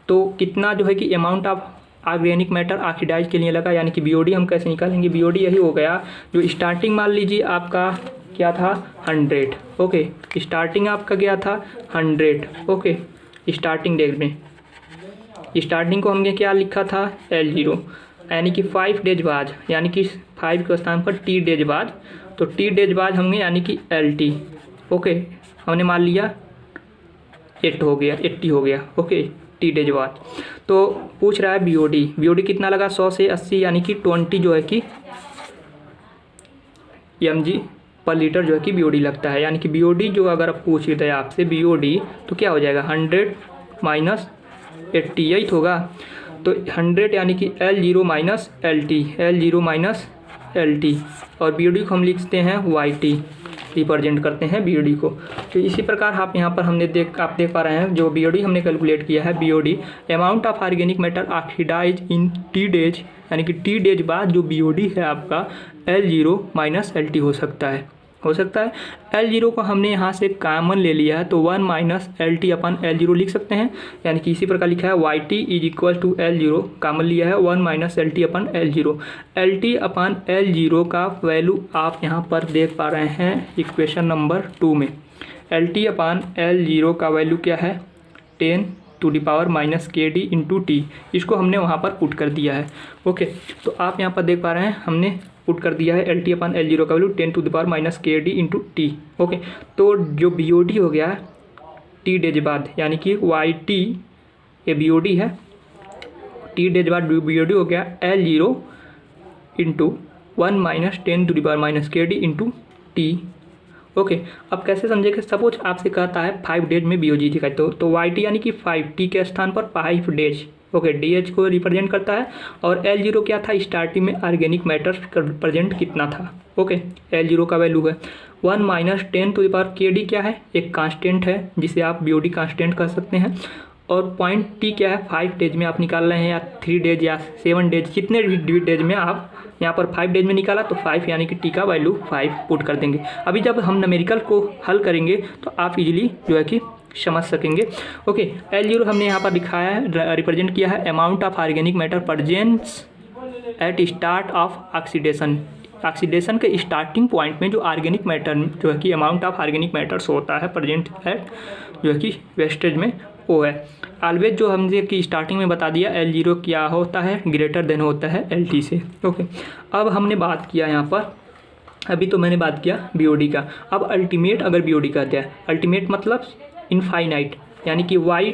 A: तो कितना जो है कि amount of organic matter oxidize के लिए लगा, यानी कि बीओडी हम कैसे निकालेंगे, बीओडी यही हो गया जो स्टार्टिंग मान लीजिए आपका क्या था 100। ओके, स्टार्टिंग आपका क्या था 100। ओके, स्टार्टिंग डेज में स्टार्टिंग को हमने क्या लिखा था एल जीरो, यानी कि 5 डेज बाद, यानी कि 5 के स्थान पर टी डेज बाद, तो टी डेज बाद हमने यानी कि एल टी। ओके, हमने मान लिया 80 हो गया। ओके, टी डेज बाद तो पूछ रहा है बीओडी, बीओडी कितना लगा 100 से 80 यानी कि 20 जो है कि mg पर लीटर जो है कि बीओडी लगता है। यानी कि बीओडी जो अगर पूछ रहे थे आपसे बीओडी तो क्या हो जाएगा 100 माइनस 80 यही होगा। तो 100 यानी कि L zero minus L T, और बीओडी को हम लिखते हैं वाई टी, रिप्रेजेंट करते हैं बीओडी को। तो इसी प्रकार आप यहाँ पर आप देख पा रहे हैं जो बीओडी हमने कैलकुलेट किया है, BOD amount of organic matter oxidize in T days, यानी कि टी डेज बाद जो बीओडी है आपका L zero minus L T हो सकता है। एल जीरो को हमने यहाँ से कॉमन ले लिया है तो 1 minus L T upon L zero लिख सकते हैं, यानी कि इसी प्रकार लिखा है Y T is equal to L zero, common लिया है 1 minus L T upon L zero. L T upon L zero का वैल्यू आप यहाँ पर देख पा रहे हैं इक्वेशन नंबर 2 में। L T upon L zero का वैल्यू क्या है 10 to the power minus K D into T, इसको हमने वहाँ पर पुट कर दिया है। ओके, तो आप यहाँ पर देख पा रहे हैं हमने पुट कर दिया है L T upon L zero का value 10 to the power minus K D into T. Okay, तो जो बी ओ डी हो गया टी डेज बाद, यानी कि वाई टी ये बी ओ डी है, टी डेज बाद बी ओ डी हो गया L zero into 1 minus 10 to the power minus K D into T. Okay, अब कैसे समझेंगे, सपोज आपसे कहता है 5 डेज में बी ओ जी दिखाई तो वाई टी यानी कि 5 टी के स्थान पर 5 डेज ओके, DH को रिप्रेजेंट करता है। और L0 क्या था, स्टार्टिंग में ऑर्गेनिक मैटर प्रेजेंट कितना था। ओके, L0 का वैल्यू है 1 माइनस 10⁻, KD क्या है, एक कांस्टेंट है जिसे आप BOD कांस्टेंट कह सकते हैं। और पॉइंट T क्या है, 5 डेज में आप निकाल रहे हैं, या 3 डेज या 7 डेज, जितने भी डेज में आप यहाँ पर 5 डेज में निकाला तो 5 यानी कि T का वैल्यू 5 पुट कर देंगे। अभी जब हम न्यूमेरिकल को हल करेंगे तो आप इजीली जो है कि समझ सकेंगे। ओके, L0 हमने यहाँ पर दिखाया है, रिप्रेजेंट किया है amount of organic matter presents at start of oxidation. Oxidation के स्टार्टिंग पॉइंट में जो ऑर्गेनिक मैटर जो है कि अमाउंट ऑफ ऑर्गेनिक मैटर्स होता है प्रेजेंट एट जो है कि वेस्टेज में, वो है ऑलवेज जो हमने कि स्टार्टिंग में बता दिया L0 क्या होता है, ग्रेटर देन होता है LT से। ओके, अब हमने बात किया यहाँ पर, अभी तो मैंने बात किया BOD का। अब अल्टीमेट अगर BOD का दिया है, अल्टीमेट मतलब इनफाइनाइट, यानी कि y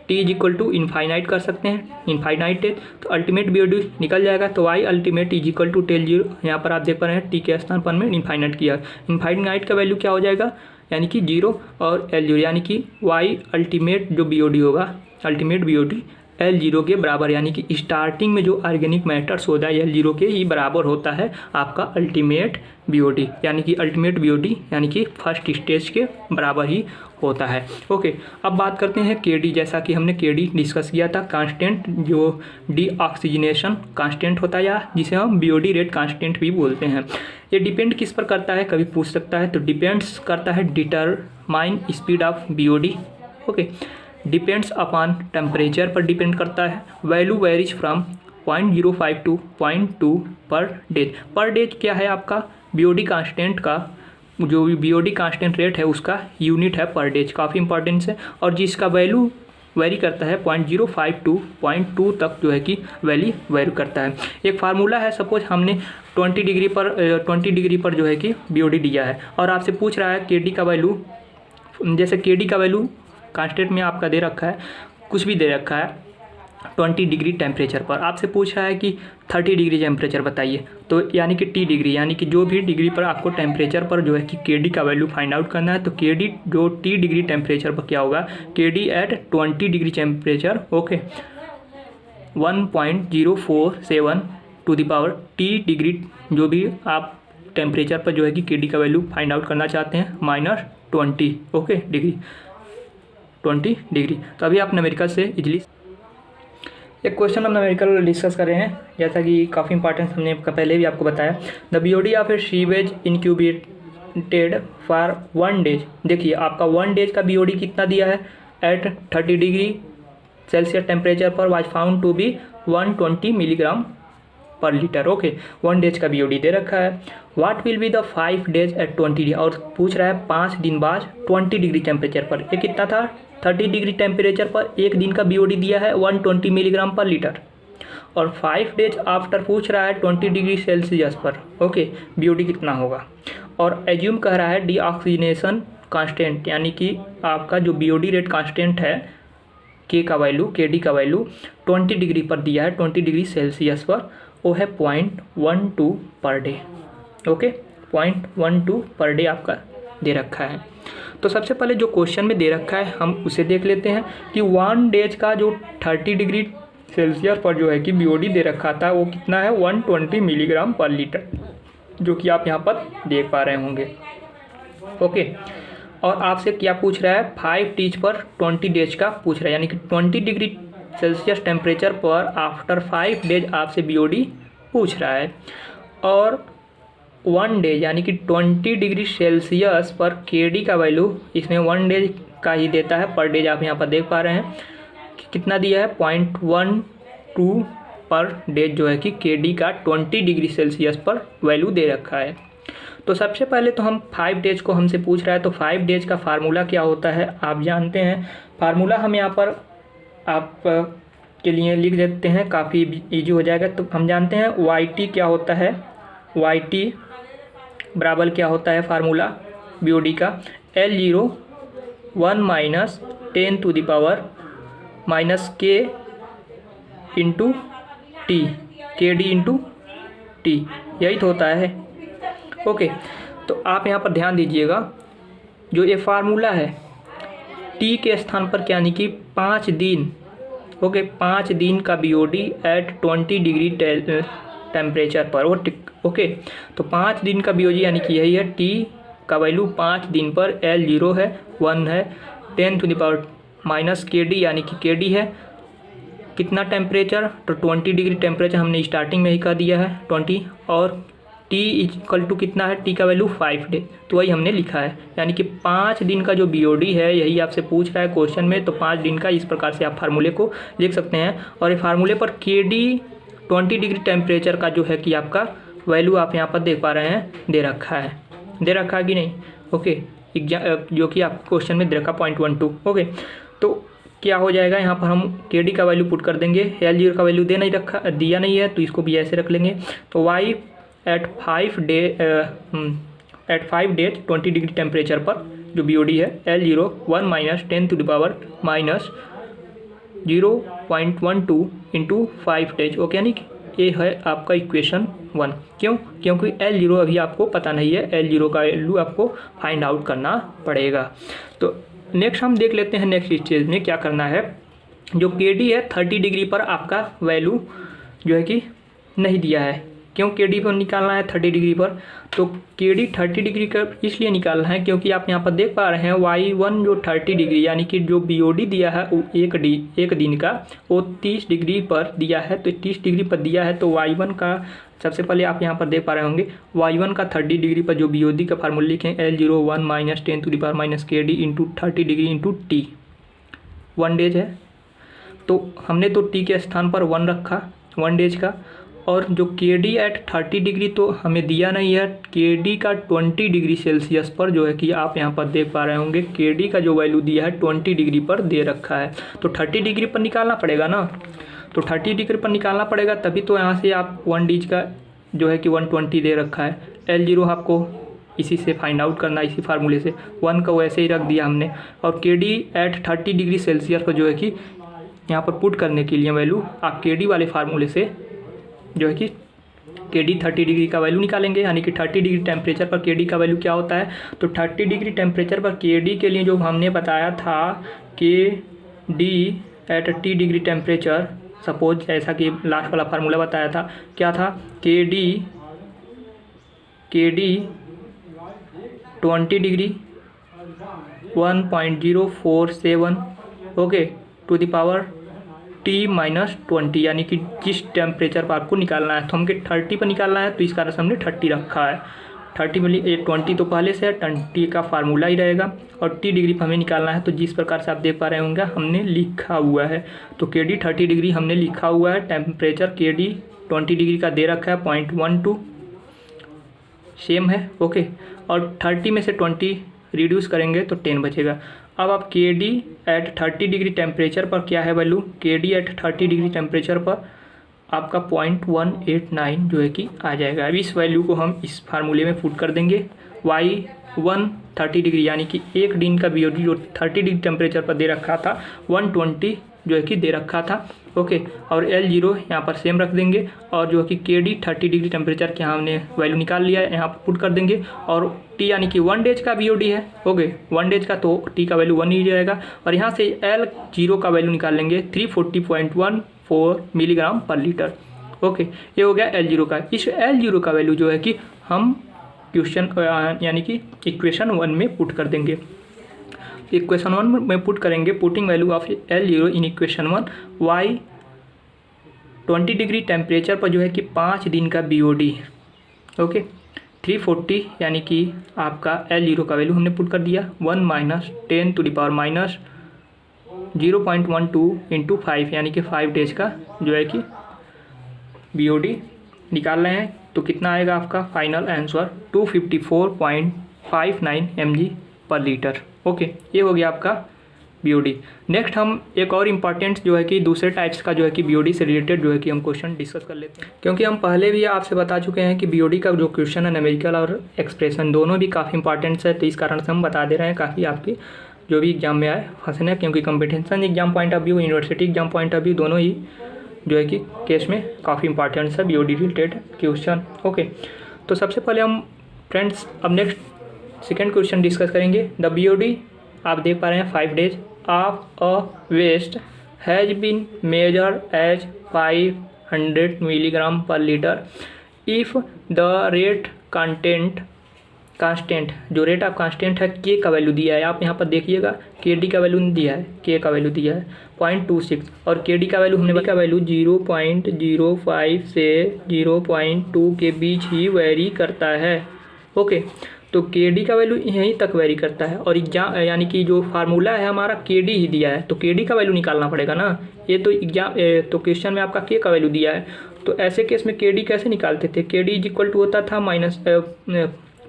A: T is equal to infinite कर सकते हैं, इनफाइनाइट है तो अल्टीमेट BOD निकल जाएगा। तो y ultimate is equal to tail 0, यहाँ पर आप देख पा रहे हैं T के स्थान पर में इनफाइनाइट किया। इनफाइनाइट का वैल्यू क्या हो जाएगा, यानी कि 0 और L0, यानी कि y अल्टीमेट जो BOD होगा, अल्टीमेट BOD L0 के बराबर, यानी कि स्टार्टिंग में जो ऑर्गेनिक मैटर्स होता है L0 के ही बराबर होता है आपका अल्टीमेट BOD, यानी कि अल्टीमेट BOD यानी कि फर्स्ट स्टेज के बराबर ही होता है। ओके, अब बात करते हैं KD। जैसा कि हमने KD डिस्कस किया था, कांस्टेंट जो डीऑक्सीजनेशन कांस्टेंट होता है, या जिसे हम BOD रेट कांस्टेंट भी बोलते हैं। ये डिपेंड किस पर करता है, कभी पूछ सकता है, तो डिपेंड्स करता है determine speed of BOD। Okay, depends upon temperature पर डिपेंड करता है। वैल्यू वेरीज फ्रॉम 0.05 टू 0.2 पर डेज। पर डेज क्या है आपका BOD कांस्टेंट का, जो भी BOD कांस्टेंट रेट है उसका यूनिट है पर डेज, काफ़ी इंपॉर्टेंस है। और जिसका वैल्यू वेरी करता है 0.05 टू 0.2 तक जो है कि वैल्यू वेरी करता है। एक फार्मूला है, सपोज हमने 20 डिग्री पर जो है कि BOD दिया है और आपसे पूछ रहा है KD का वैल्यू। जैसे KD का वैल्यू कांस्टेंट में आपका दे रखा है, कुछ भी दे रखा है 20 डिग्री टेम्परेचर पर, आपसे पूछ रहा है कि 30 डिग्री टेम्परेचर बताइए, तो यानी कि T डिग्री, यानी कि जो भी डिग्री पर आपको टेम्परेचर पर जो है कि KD का वैल्यू फाइंड आउट करना है, तो KD जो T डिग्री टेम्परेचर पर क्या होगा, KD at 20 degree temperature, okay 1.047 to the power T degree, जो भी आप टेम्परेचर पर जो है कि KD का वैल्यू फाइंड आउट करना चाहते हैं, -20 ओके डिग्री, 20 डिग्री। तो अभी आप न्यूमेरिकल से इजीली एक क्वेश्चन हम न्यूमेरिकल डिस्कस कर रहे हैं, जैसा कि काफ़ी इंपॉर्टेंस हमने पहले भी आपको बताया। The BOD of a sewage incubated for 1 days. देखिए आपका 1 डेज का BOD कितना दिया है, एट 30 डिग्री सेल्सियस टेम्परेचर पर was found to be 120 milligram per litre. Okay, 1 days का BOD दे रखा है। What will be the 5 days at 20 degree, और पूछ रहा है 5 दिन बाद 20 डिग्री टेम्परेचर पर। ये कितना था, 30 डिग्री टेम्परेचर पर एक दिन का BOD दिया है 120 मिलीग्राम पर लीटर। और 5 डेज आफ्टर पूछ रहा है 20 डिग्री सेल्सियस पर, ओके BOD कितना होगा। और एज्यूम कह रहा है डीऑक्सीजनेशन कांस्टेंट, यानी कि आपका जो BOD रेट कांस्टेंट है K का वैल्यू, KD का वैल्यू 20 डिग्री पर दिया है, 20 डिग्री सेल्सियस पर, वो है 0.12 per day. Okay, 0.12 per day आपका दे रखा है। तो सबसे पहले जो क्वेश्चन में दे रखा है हम उसे देख लेते हैं कि 1 डेज का जो 30 डिग्री सेल्सियस पर जो है कि BOD दे रखा था वो कितना है, 120 मिलीग्राम पर लीटर, जो कि आप यहाँ पर देख पा रहे होंगे। ओके, और आपसे क्या पूछ रहा है, 5 डेज पर 20 डेज का पूछ रहा है, यानी कि 20 डिग्री सेल्सियस टेम्परेचर पर आफ्टर 5 डेज आपसे BOD पूछ रहा है। और 1 डेज यानी कि 20 डिग्री सेल्सियस पर KD का वैल्यू इसमें 1 डेज का ही देता है, पर डेज आप यहाँ पर देख पा रहे हैं कि कितना दिया है, 0.12 पर डेज जो है कि KD का 20 डिग्री सेल्सियस पर वैल्यू दे रखा है। तो सबसे पहले तो हम 5 डेज को हमसे पूछ रहा है, तो 5 डेज का फार्मूला क्या होता है आप जानते हैं। फार्मूला हम यहाँ पर आप के लिए लिख देते हैं, काफ़ी इजी हो जाएगा। तो हम जानते हैं YT क्या होता है, YT बराबर क्या होता है फार्मूला BOD का, L0 1 minus 10 to the power minus K into T, KD into T, यही तो होता है। ओके, तो आप यहाँ पर ध्यान दीजिएगा, जो ये फार्मूला है T के स्थान पर क्या, यानी कि 5 दिन ओके, 5 दिन का BOD एट 20 डिग्री टेम्परेचर पर। ओके, तो 5 दिन का BOD यानी कि यही है, T का वैल्यू 5 दिन पर, L 0 है, 1 है, 10⁻⁻ KD यानी कि KD है कितना टेम्परेचर, तो 20 डिग्री टेम्परेचर हमने स्टार्टिंग में ही कह दिया है 20, और T इक्वल टू कितना है, T का वैल्यू 5 डे, तो वही हमने लिखा है। यानी कि 5 दिन का जो BOD है यही आपसे पूछ रहा है क्वेश्चन में, तो 5 दिन का इस प्रकार से आप फार्मूले को लिख सकते हैं। और ये फार्मूले पर KD 20 डिग्री टेम्परेचर का जो है कि आपका वैल्यू आप यहाँ पर देख पा रहे हैं, दे रखा है कि नहीं। ओके, जो कि आप क्वेश्चन में दे रखा 0.12। ओके, तो क्या हो जाएगा, यहाँ पर हम KD का वैल्यू पुट कर देंगे, L0 का वैल्यू दिया नहीं है तो इसको भी ऐसे रख लेंगे। तो Y at 5 days 20 degree temperature पर जो BOD है L0 1 - 10⁻⁻0.12 इंटू 5 डेज। ओके, यानी कि ये है आपका इक्वेशन 1। क्योंकि L0 अभी आपको पता नहीं है, L0 का वैल्यू आपको फाइंड आउट करना पड़ेगा। तो नेक्स्ट हम देख लेते हैं, नेक्स्ट स्टेज में क्या करना है। जो KD है 30 डिग्री पर आपका वैल्यू जो है कि नहीं दिया है। क्यों KD पर निकालना है 30 डिग्री पर, तो KD 30 डिग्री का इसलिए निकालना है क्योंकि आप यहाँ पर देख पा रहे हैं Y1 जो 30 डिग्री यानी कि जो BOD दिया है वो एक दिन का वो 30 डिग्री पर दिया है। तो 30 डिग्री पर दिया है तो Y1 का सबसे पहले आप यहाँ पर देख पा रहे होंगे Y1 का 30 डिग्री पर जो BOD का फार्मूला लिखें L0 1 - 10⁻⁻KD into 30 degree into T, 1 days है। तो हमने तो T के स्थान पर 1 रखा, 1 डेज का। और जो KD एट 30 डिग्री तो हमें दिया नहीं है, KD का 20 डिग्री सेल्सियस पर जो है कि आप यहाँ पर देख पा रहे होंगे KD का जो वैल्यू दिया है 20 डिग्री पर दे रखा है। तो 30 डिग्री पर निकालना पड़ेगा ना, तो 30 डिग्री पर निकालना पड़ेगा तभी तो यहाँ से आप 1 डेज का जो है कि 120 दे रखा है। L0 आपको इसी से फाइंड आउट करना है, इसी फार्मूले से 1 का वैसे ही रख दिया हमने। और KD एट 30 डिग्री सेल्सियस पर जो है कि यहाँ पर पुट करने के लिए वैल्यू आप KD वाले फार्मूले से जो है कि KD 30 डिग्री का वैल्यू निकालेंगे। यानी कि 30 डिग्री टेम्परेचर पर KD का वैल्यू क्या होता है, तो 30 डिग्री टेम्परेचर पर KD के लिए जो हमने बताया था KD at 30 degree temperature, suppose जैसा कि लास्ट वाला फार्मूला बताया था, क्या था KD 20 degree 1.047 okay to the power T-20, यानी कि जिस टेम्परेचर पर आपको निकालना है। तो हमके 30 पर निकालना है तो इस कारण से हमने 30 रखा है। 30 में 20 तो पहले से है, 20 का फार्मूला ही रहेगा। और T डिग्री पर हमें निकालना है तो जिस प्रकार से आप देख पा रहे होंगे हमने लिखा हुआ है। तो KD 30 डिग्री हमने लिखा हुआ है, टेम्परेचर KD 20 डिग्री का दे रखा है 0.12 सेम है। ओके, और 30 में से 20 रिड्यूस करेंगे तो 10 बचेगा। अब आप KD एट 30 डिग्री टेम्परेचर पर क्या है value, KD at 30 degree temperature पर आपका 0.189 जो है कि आ जाएगा। अब इस वैल्यू को हम इस फार्मूले में पुट कर देंगे। Y1 30 डिग्री यानी कि एक दिन का BOD जो 30 डिग्री टेम्परेचर पर दे रखा था 120 जो है कि दे रखा था। ओके, और L0 यहाँ पर सेम रख देंगे। और जो है कि KD 30 डिग्री टेम्परेचर के हमने वैल्यू निकाल लिया है, यहाँ पर पुट कर देंगे। और T यानी कि 1 डेज का BOD है। ओके, 1 डेज का तो T का वैल्यू 1 ही रहेगा। और यहाँ से L0 का वैल्यू निकाल लेंगे 340.14 मिलीग्राम पर लीटर। ओके, ये हो गया L0 का। इस L0 का वैल्यू जो है कि हम क्वेश्चन यानी कि इक्वेशन 1 में पुट कर देंगे। इक्वेशन 1 में पुट करेंगे, putting value of L0 in equation 1, Y 20 degree temperature पर जो है कि 5 दिन का BOD। ओके, 340 यानी कि आपका L0 का वैल्यू हमने पुट कर दिया 1 - 10⁻⁻0.12 इंटू 5 यानी कि 5 डेज का जो है कि BOD निकाल रहे हैं। तो कितना आएगा आपका फाइनल आंसर 254.59 mg पर लीटर। ओके, ये हो गया आपका BOD। नेक्स्ट हम एक और इम्पॉर्टेंट जो है कि दूसरे टाइप्स का जो है कि BOD से रिलेटेड जो है कि हम क्वेश्चन डिस्कस कर लेते हैं। क्योंकि हम पहले भी आपसे बता चुके हैं कि BOD का जो क्वेश्चन है न्यूमेरिकल और एक्सप्रेशन दोनों भी काफ़ी इंपॉर्टेंट है, तो इस कारण से हम बता दे रहे हैं काफ़ी आपके जो भी एग्जाम में आए फंसने, क्योंकि competition exam point of view, university exam point of view दोनों ही जो है कि केस में काफ़ी इंपॉर्टेंट है BOD रिलेटेड क्वेश्चन। ओके, तो सबसे पहले हम फ्रेंड्स अब नेक्स्ट सेकेंड क्वेश्चन डिस्कस करेंगे। द BOD आप देख पा रहे हैं 5 days of a waste has been measured as 500 milligram per litre if the rate constant जो रेट ऑफ कांस्टेंट है के का वैल्यू दिया है, आप यहाँ पर देखिएगा के डी का वैल्यू नहीं दिया है, के का वैल्यू दिया है 0.26 और के डी का वैल्यू हमने का वैल्यू 0.05 से 0.2 के बीच ही वेरी करता है। ओके, तो के डी का वैल्यू यहीं तक वेरी करता है और एग्जाम यानी कि जो फार्मूला है हमारा के डी ही दिया है, तो के डी का वैल्यू निकालना पड़ेगा ना। ये तो एग्जाम तो क्वेश्चन में आपका के का वैल्यू दिया है, तो ऐसे केस में के डी कैसे निकालते थे, के डी इज इक्वल टू होता था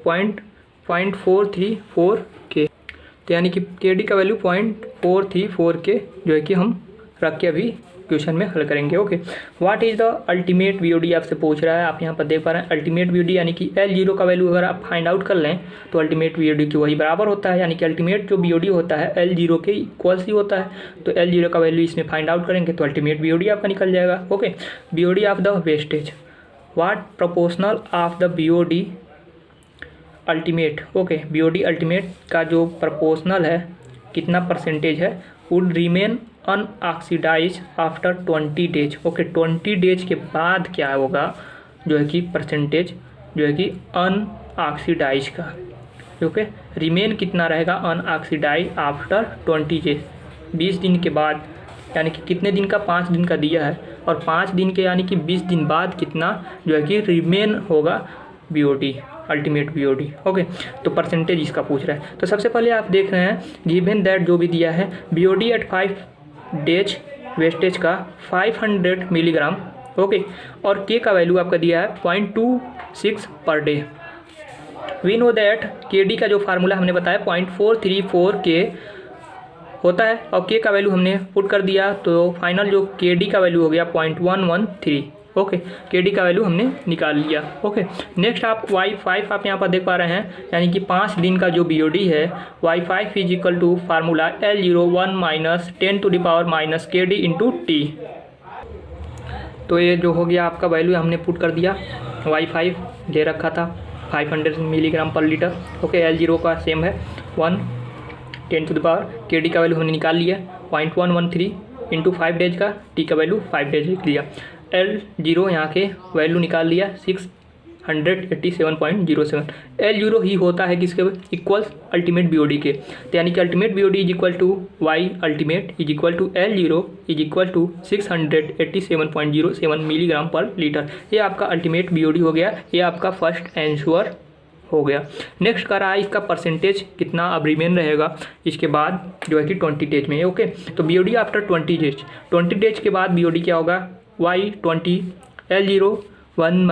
A: -0.434 के, तो यानी कि के डी का वैल्यू 0.434 के जो है कि हम रख के अभी क्वेश्चन में हल करेंगे। Okay, what is the ultimate BOD आपसे पूछ रहा है, आप यहाँ पर देख पा रहे हैं अल्टीमेट बीओडी यानी कि L0 का वैल्यू अगर आप फाइंड आउट कर लें तो अल्टीमेट बीओडी की वही बराबर होता है, यानी कि अल्टीमेट जो बीओडी होता है L0 के इक्वल्स ही होता है, तो L0 का वैल्यू इसमें फाइंड आउट करेंगे तो अल्टीमेट बीओडी आपका निकल जाएगा। Okay, BOD of the wastage, what proportional of the BOD ultimate. Okay, BOD ultimate का जो प्रोपोर्शनल है कितना परसेंटेज है, would remain unoxidised after 20 days. Okay, 20 days के बाद क्या होगा जो है कि परसेंटेज जो है कि अनऑक्सीडाइज का, ओके, रिमेन कितना रहेगा अनऑक्सीडाइज आफ्टर 20 डेज, 20 दिन के बाद, यानी कि कितने दिन का, 5 दिन का दिया है और 5 दिन के यानी कि 20 दिन बाद कितना जो है कि रिमेन होगा बीओडी अल्टीमेट बीओडी। ओके, तो परसेंटेज इसका पूछ रहा है, तो सबसे पहले आप देख रहे हैं गिवन दैट जो भी दिया है बीओडी एट 5 डेज वेस्टेज का 500 मिलीग्राम। ओके, और के का वैल्यू आपका दिया है 0.26 per day. We know that K D का जो फार्मूला हमने बताया 0.434 के होता है और के का वैल्यू हमने पुट कर दिया, तो फाइनल जो के डी का वैल्यू हो गया 0.113। ओके, के डी का वैल्यू हमने निकाल लिया। ओके, नेक्स्ट आप Y5 आप यहाँ पर देख पा रहे हैं, यानी कि 5 दिन का जो बीओडी है Y5 is equal to formula L01 - 10⁻⁻ KD into T. तो ये जो हो गया आपका वैल्यू हमने पुट कर दिया, Y5 दे रखा था 500 milligram per litre. Okay, L0 का सेम है 1 10⁻, KD का वैल्यू हमने निकाल लिया 0.113 इंटू 5 डेज का, टी का वैल्यू 5 डेज लिख लिया। L0 यहाँ के वैल्यू निकाल लिया 687.07। L0 ही होता है किसके इक्वल्स अल्टीमेट बीओडी के, तो यानी कि ultimate BOD is equal to Y ultimate is equal to L0 is equal to 687.07 milligram per litre. ये आपका अल्टीमेट बीओडी हो गया, ये आपका फर्स्ट आंसर हो गया। नेक्स्ट कर रहा है इसका परसेंटेज कितना अब रिमेन रहेगा इसके बाद जो है कि 20 डेज में। ओके, तो बीओडी आफ्टर 20 डेज के बाद बीओडी क्या होगा Y20 L0 1 -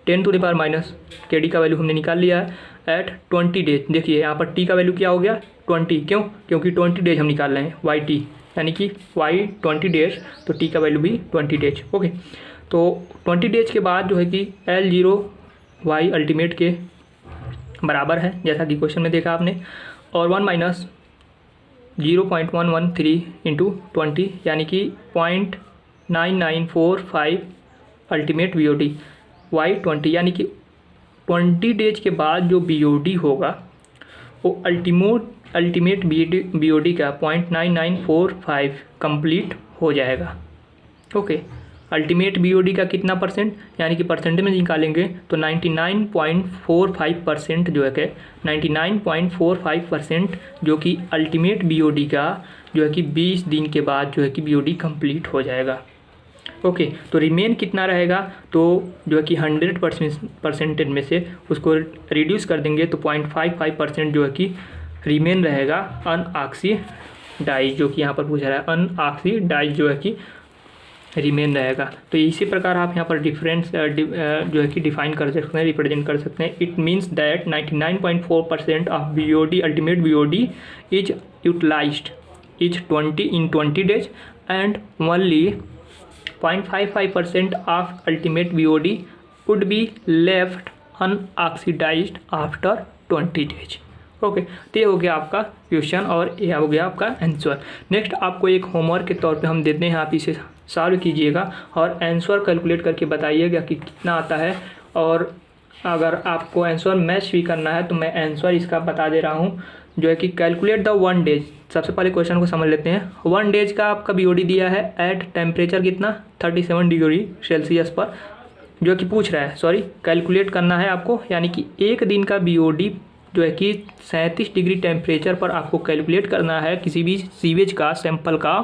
A: 10⁻⁻ KD का वैल्यू हमने निकाल लिया है एट 20 डेज। देखिए यहाँ पर टी का वैल्यू क्या हो गया 20, क्यों, क्योंकि 20 डेज हम निकाल रहे हैं YT, यानी कि Y20 डेज, तो टी का वैल्यू भी 20 डेज। ओके, तो 20 डेज के बाद जो है कि L0 Y अल्टीमेट के बराबर है जैसा कि क्वेश्चन में देखा आपने, और 1 - 0.113 इंटू 20 यानी कि 0.9945 अल्टीमेट बीओडी Y20, यानी कि 20 डेज के बाद जो बीओडी होगा वो अल्टीमेट बीओडी का 0.9945 कंप्लीट हो जाएगा। ओके, अल्टीमेट बीओडी का कितना परसेंट, यानी कि परसेंटेज में निकालेंगे तो 99.45% जो है कि 99.45% जो कि अल्टीमेट बीओडी का जो है कि 20 दिन के बाद जो है कि बीओडी कंप्लीट हो जाएगा। ओके, तो रिमेन कितना रहेगा, तो जो है कि 100% में से उसको रिड्यूस कर देंगे तो 0.55% जो है कि रिमेन रहेगा अनऑक्सीडाइज, जो कि यहाँ पर पूछा रहा है अनऑक्सीडाइज जो है कि रिमेन रहेगा। तो इसी प्रकार आप यहाँ पर डिफरेंस जो है कि डिफाइन कर सकते हैं, रिप्रेजेंट कर सकते हैं। It means that 99.4% of BOD ultimate BOD is utilized is 20 days and only 0.55% of ultimate BOD would be left unoxidized after 20 days। Okay, तो ये हो गया आपका क्वेश्चन और ये हो गया आपका आंसर। नेक्स्ट आपको एक होमवर्क के तौर पे हम देते हैं, आप इसे सॉल्व कीजिएगा और आंसर कैलकुलेट करके बताइएगा कि कितना आता है। और अगर आपको आंसर मैच भी करना है तो मैं आंसर इसका बता दे रहा हूँ, जो है कि कैलकुलेट द 1 डेज। सबसे पहले क्वेश्चन को समझ लेते हैं। 1 डेज का आपका बीओडी दिया है एट टेम्परेचर कितना 37 डिग्री सेल्सियस पर, जो कि पूछ रहा है, सॉरी कैलकुलेट करना है आपको, यानी कि एक दिन का बीओडी जो है कि 37 डिग्री टेम्परेचर पर आपको कैलकुलेट करना है किसी भी सीवेज का सैंपल का,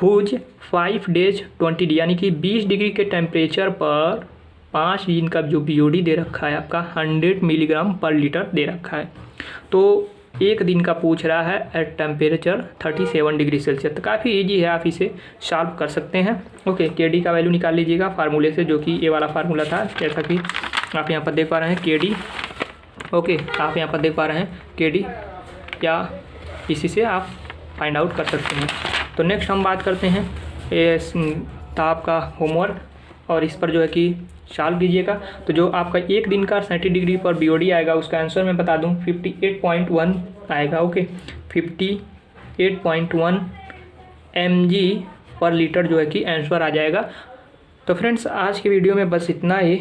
A: हुज 5 डेज 20 डी, यानी कि 20 डिग्री के टेम्परेचर पर 5 दिन का जो बीओडी दे रखा है आपका 100 मिलीग्राम पर लीटर दे रखा है। तो एक दिन का पूछ रहा है एट टेम्परेचर 37 डिग्री सेल्सियस। तो काफ़ी इजी है, आप इसे सॉल्व कर सकते हैं। ओके, के डी का वैल्यू निकाल लीजिएगा फार्मूले से, जो कि ये वाला फार्मूला था, जैसा कि आप यहाँ पर देख पा रहे हैं के डी। ओके, आप यहाँ पर देख पा रहे हैं के डी, या इसी से आप फाइंड आउट कर सकते हैं। तो नेक्स्ट हम बात करते हैं, ये था आपका होमवर्क, और इस पर जो है कि सॉल्व कीजिएगा। तो जो आपका एक दिन का 30 डिग्री पर बीओडी आएगा, उसका आंसर मैं बता दूं 58.1 आएगा। ओके, 58.1 mg पर लीटर जो है कि आंसर आ जाएगा। तो फ्रेंड्स, आज की वीडियो में बस इतना ही,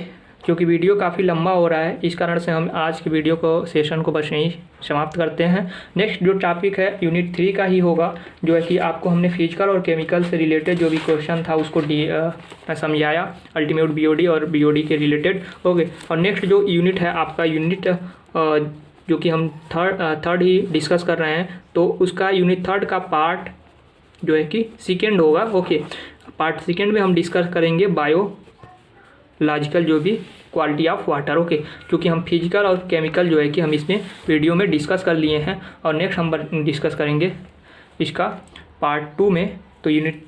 A: क्योंकि वीडियो काफ़ी लंबा हो रहा है, इस कारण से हम आज की वीडियो को सेशन को बस यहीं समाप्त करते हैं। नेक्स्ट जो टॉपिक है यूनिट 3 का ही होगा, जो है कि आपको हमने फिजिकल और केमिकल से रिलेटेड जो भी क्वेश्चन था उसको समझाया, अल्टीमेट बीओडी और बीओडी के रिलेटेड। ओके, और नेक्स्ट जो यूनिट है आपका यूनिट जो कि हम थर्ड ही डिस्कस कर रहे हैं, तो उसका यूनिट 3 का पार्ट जो है कि सेकेंड होगा। ओके, पार्ट सेकेंड में हम डिस्कस करेंगे बायोलॉजिकल जो भी क्वालिटी ऑफ वाटर। ओके, क्योंकि हम फिजिकल और केमिकल जो है कि हम इसमें वीडियो में डिस्कस कर लिए हैं, और नेक्स्ट हम डिस्कस करेंगे इसका पार्ट 2 में। तो यूनिट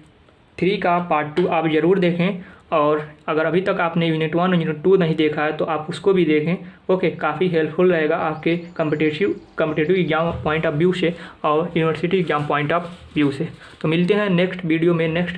A: 3 का पार्ट 2 आप ज़रूर देखें, और अगर अभी तक आपने यूनिट 1 और यूनिट 2 नहीं देखा है तो आप उसको भी देखें। ओके, काफ़ी हेल्पफुल रहेगा आपके competitive exam point of view से और university exam point of view से। तो मिलते हैं नेक्स्ट वीडियो में नेक्स्ट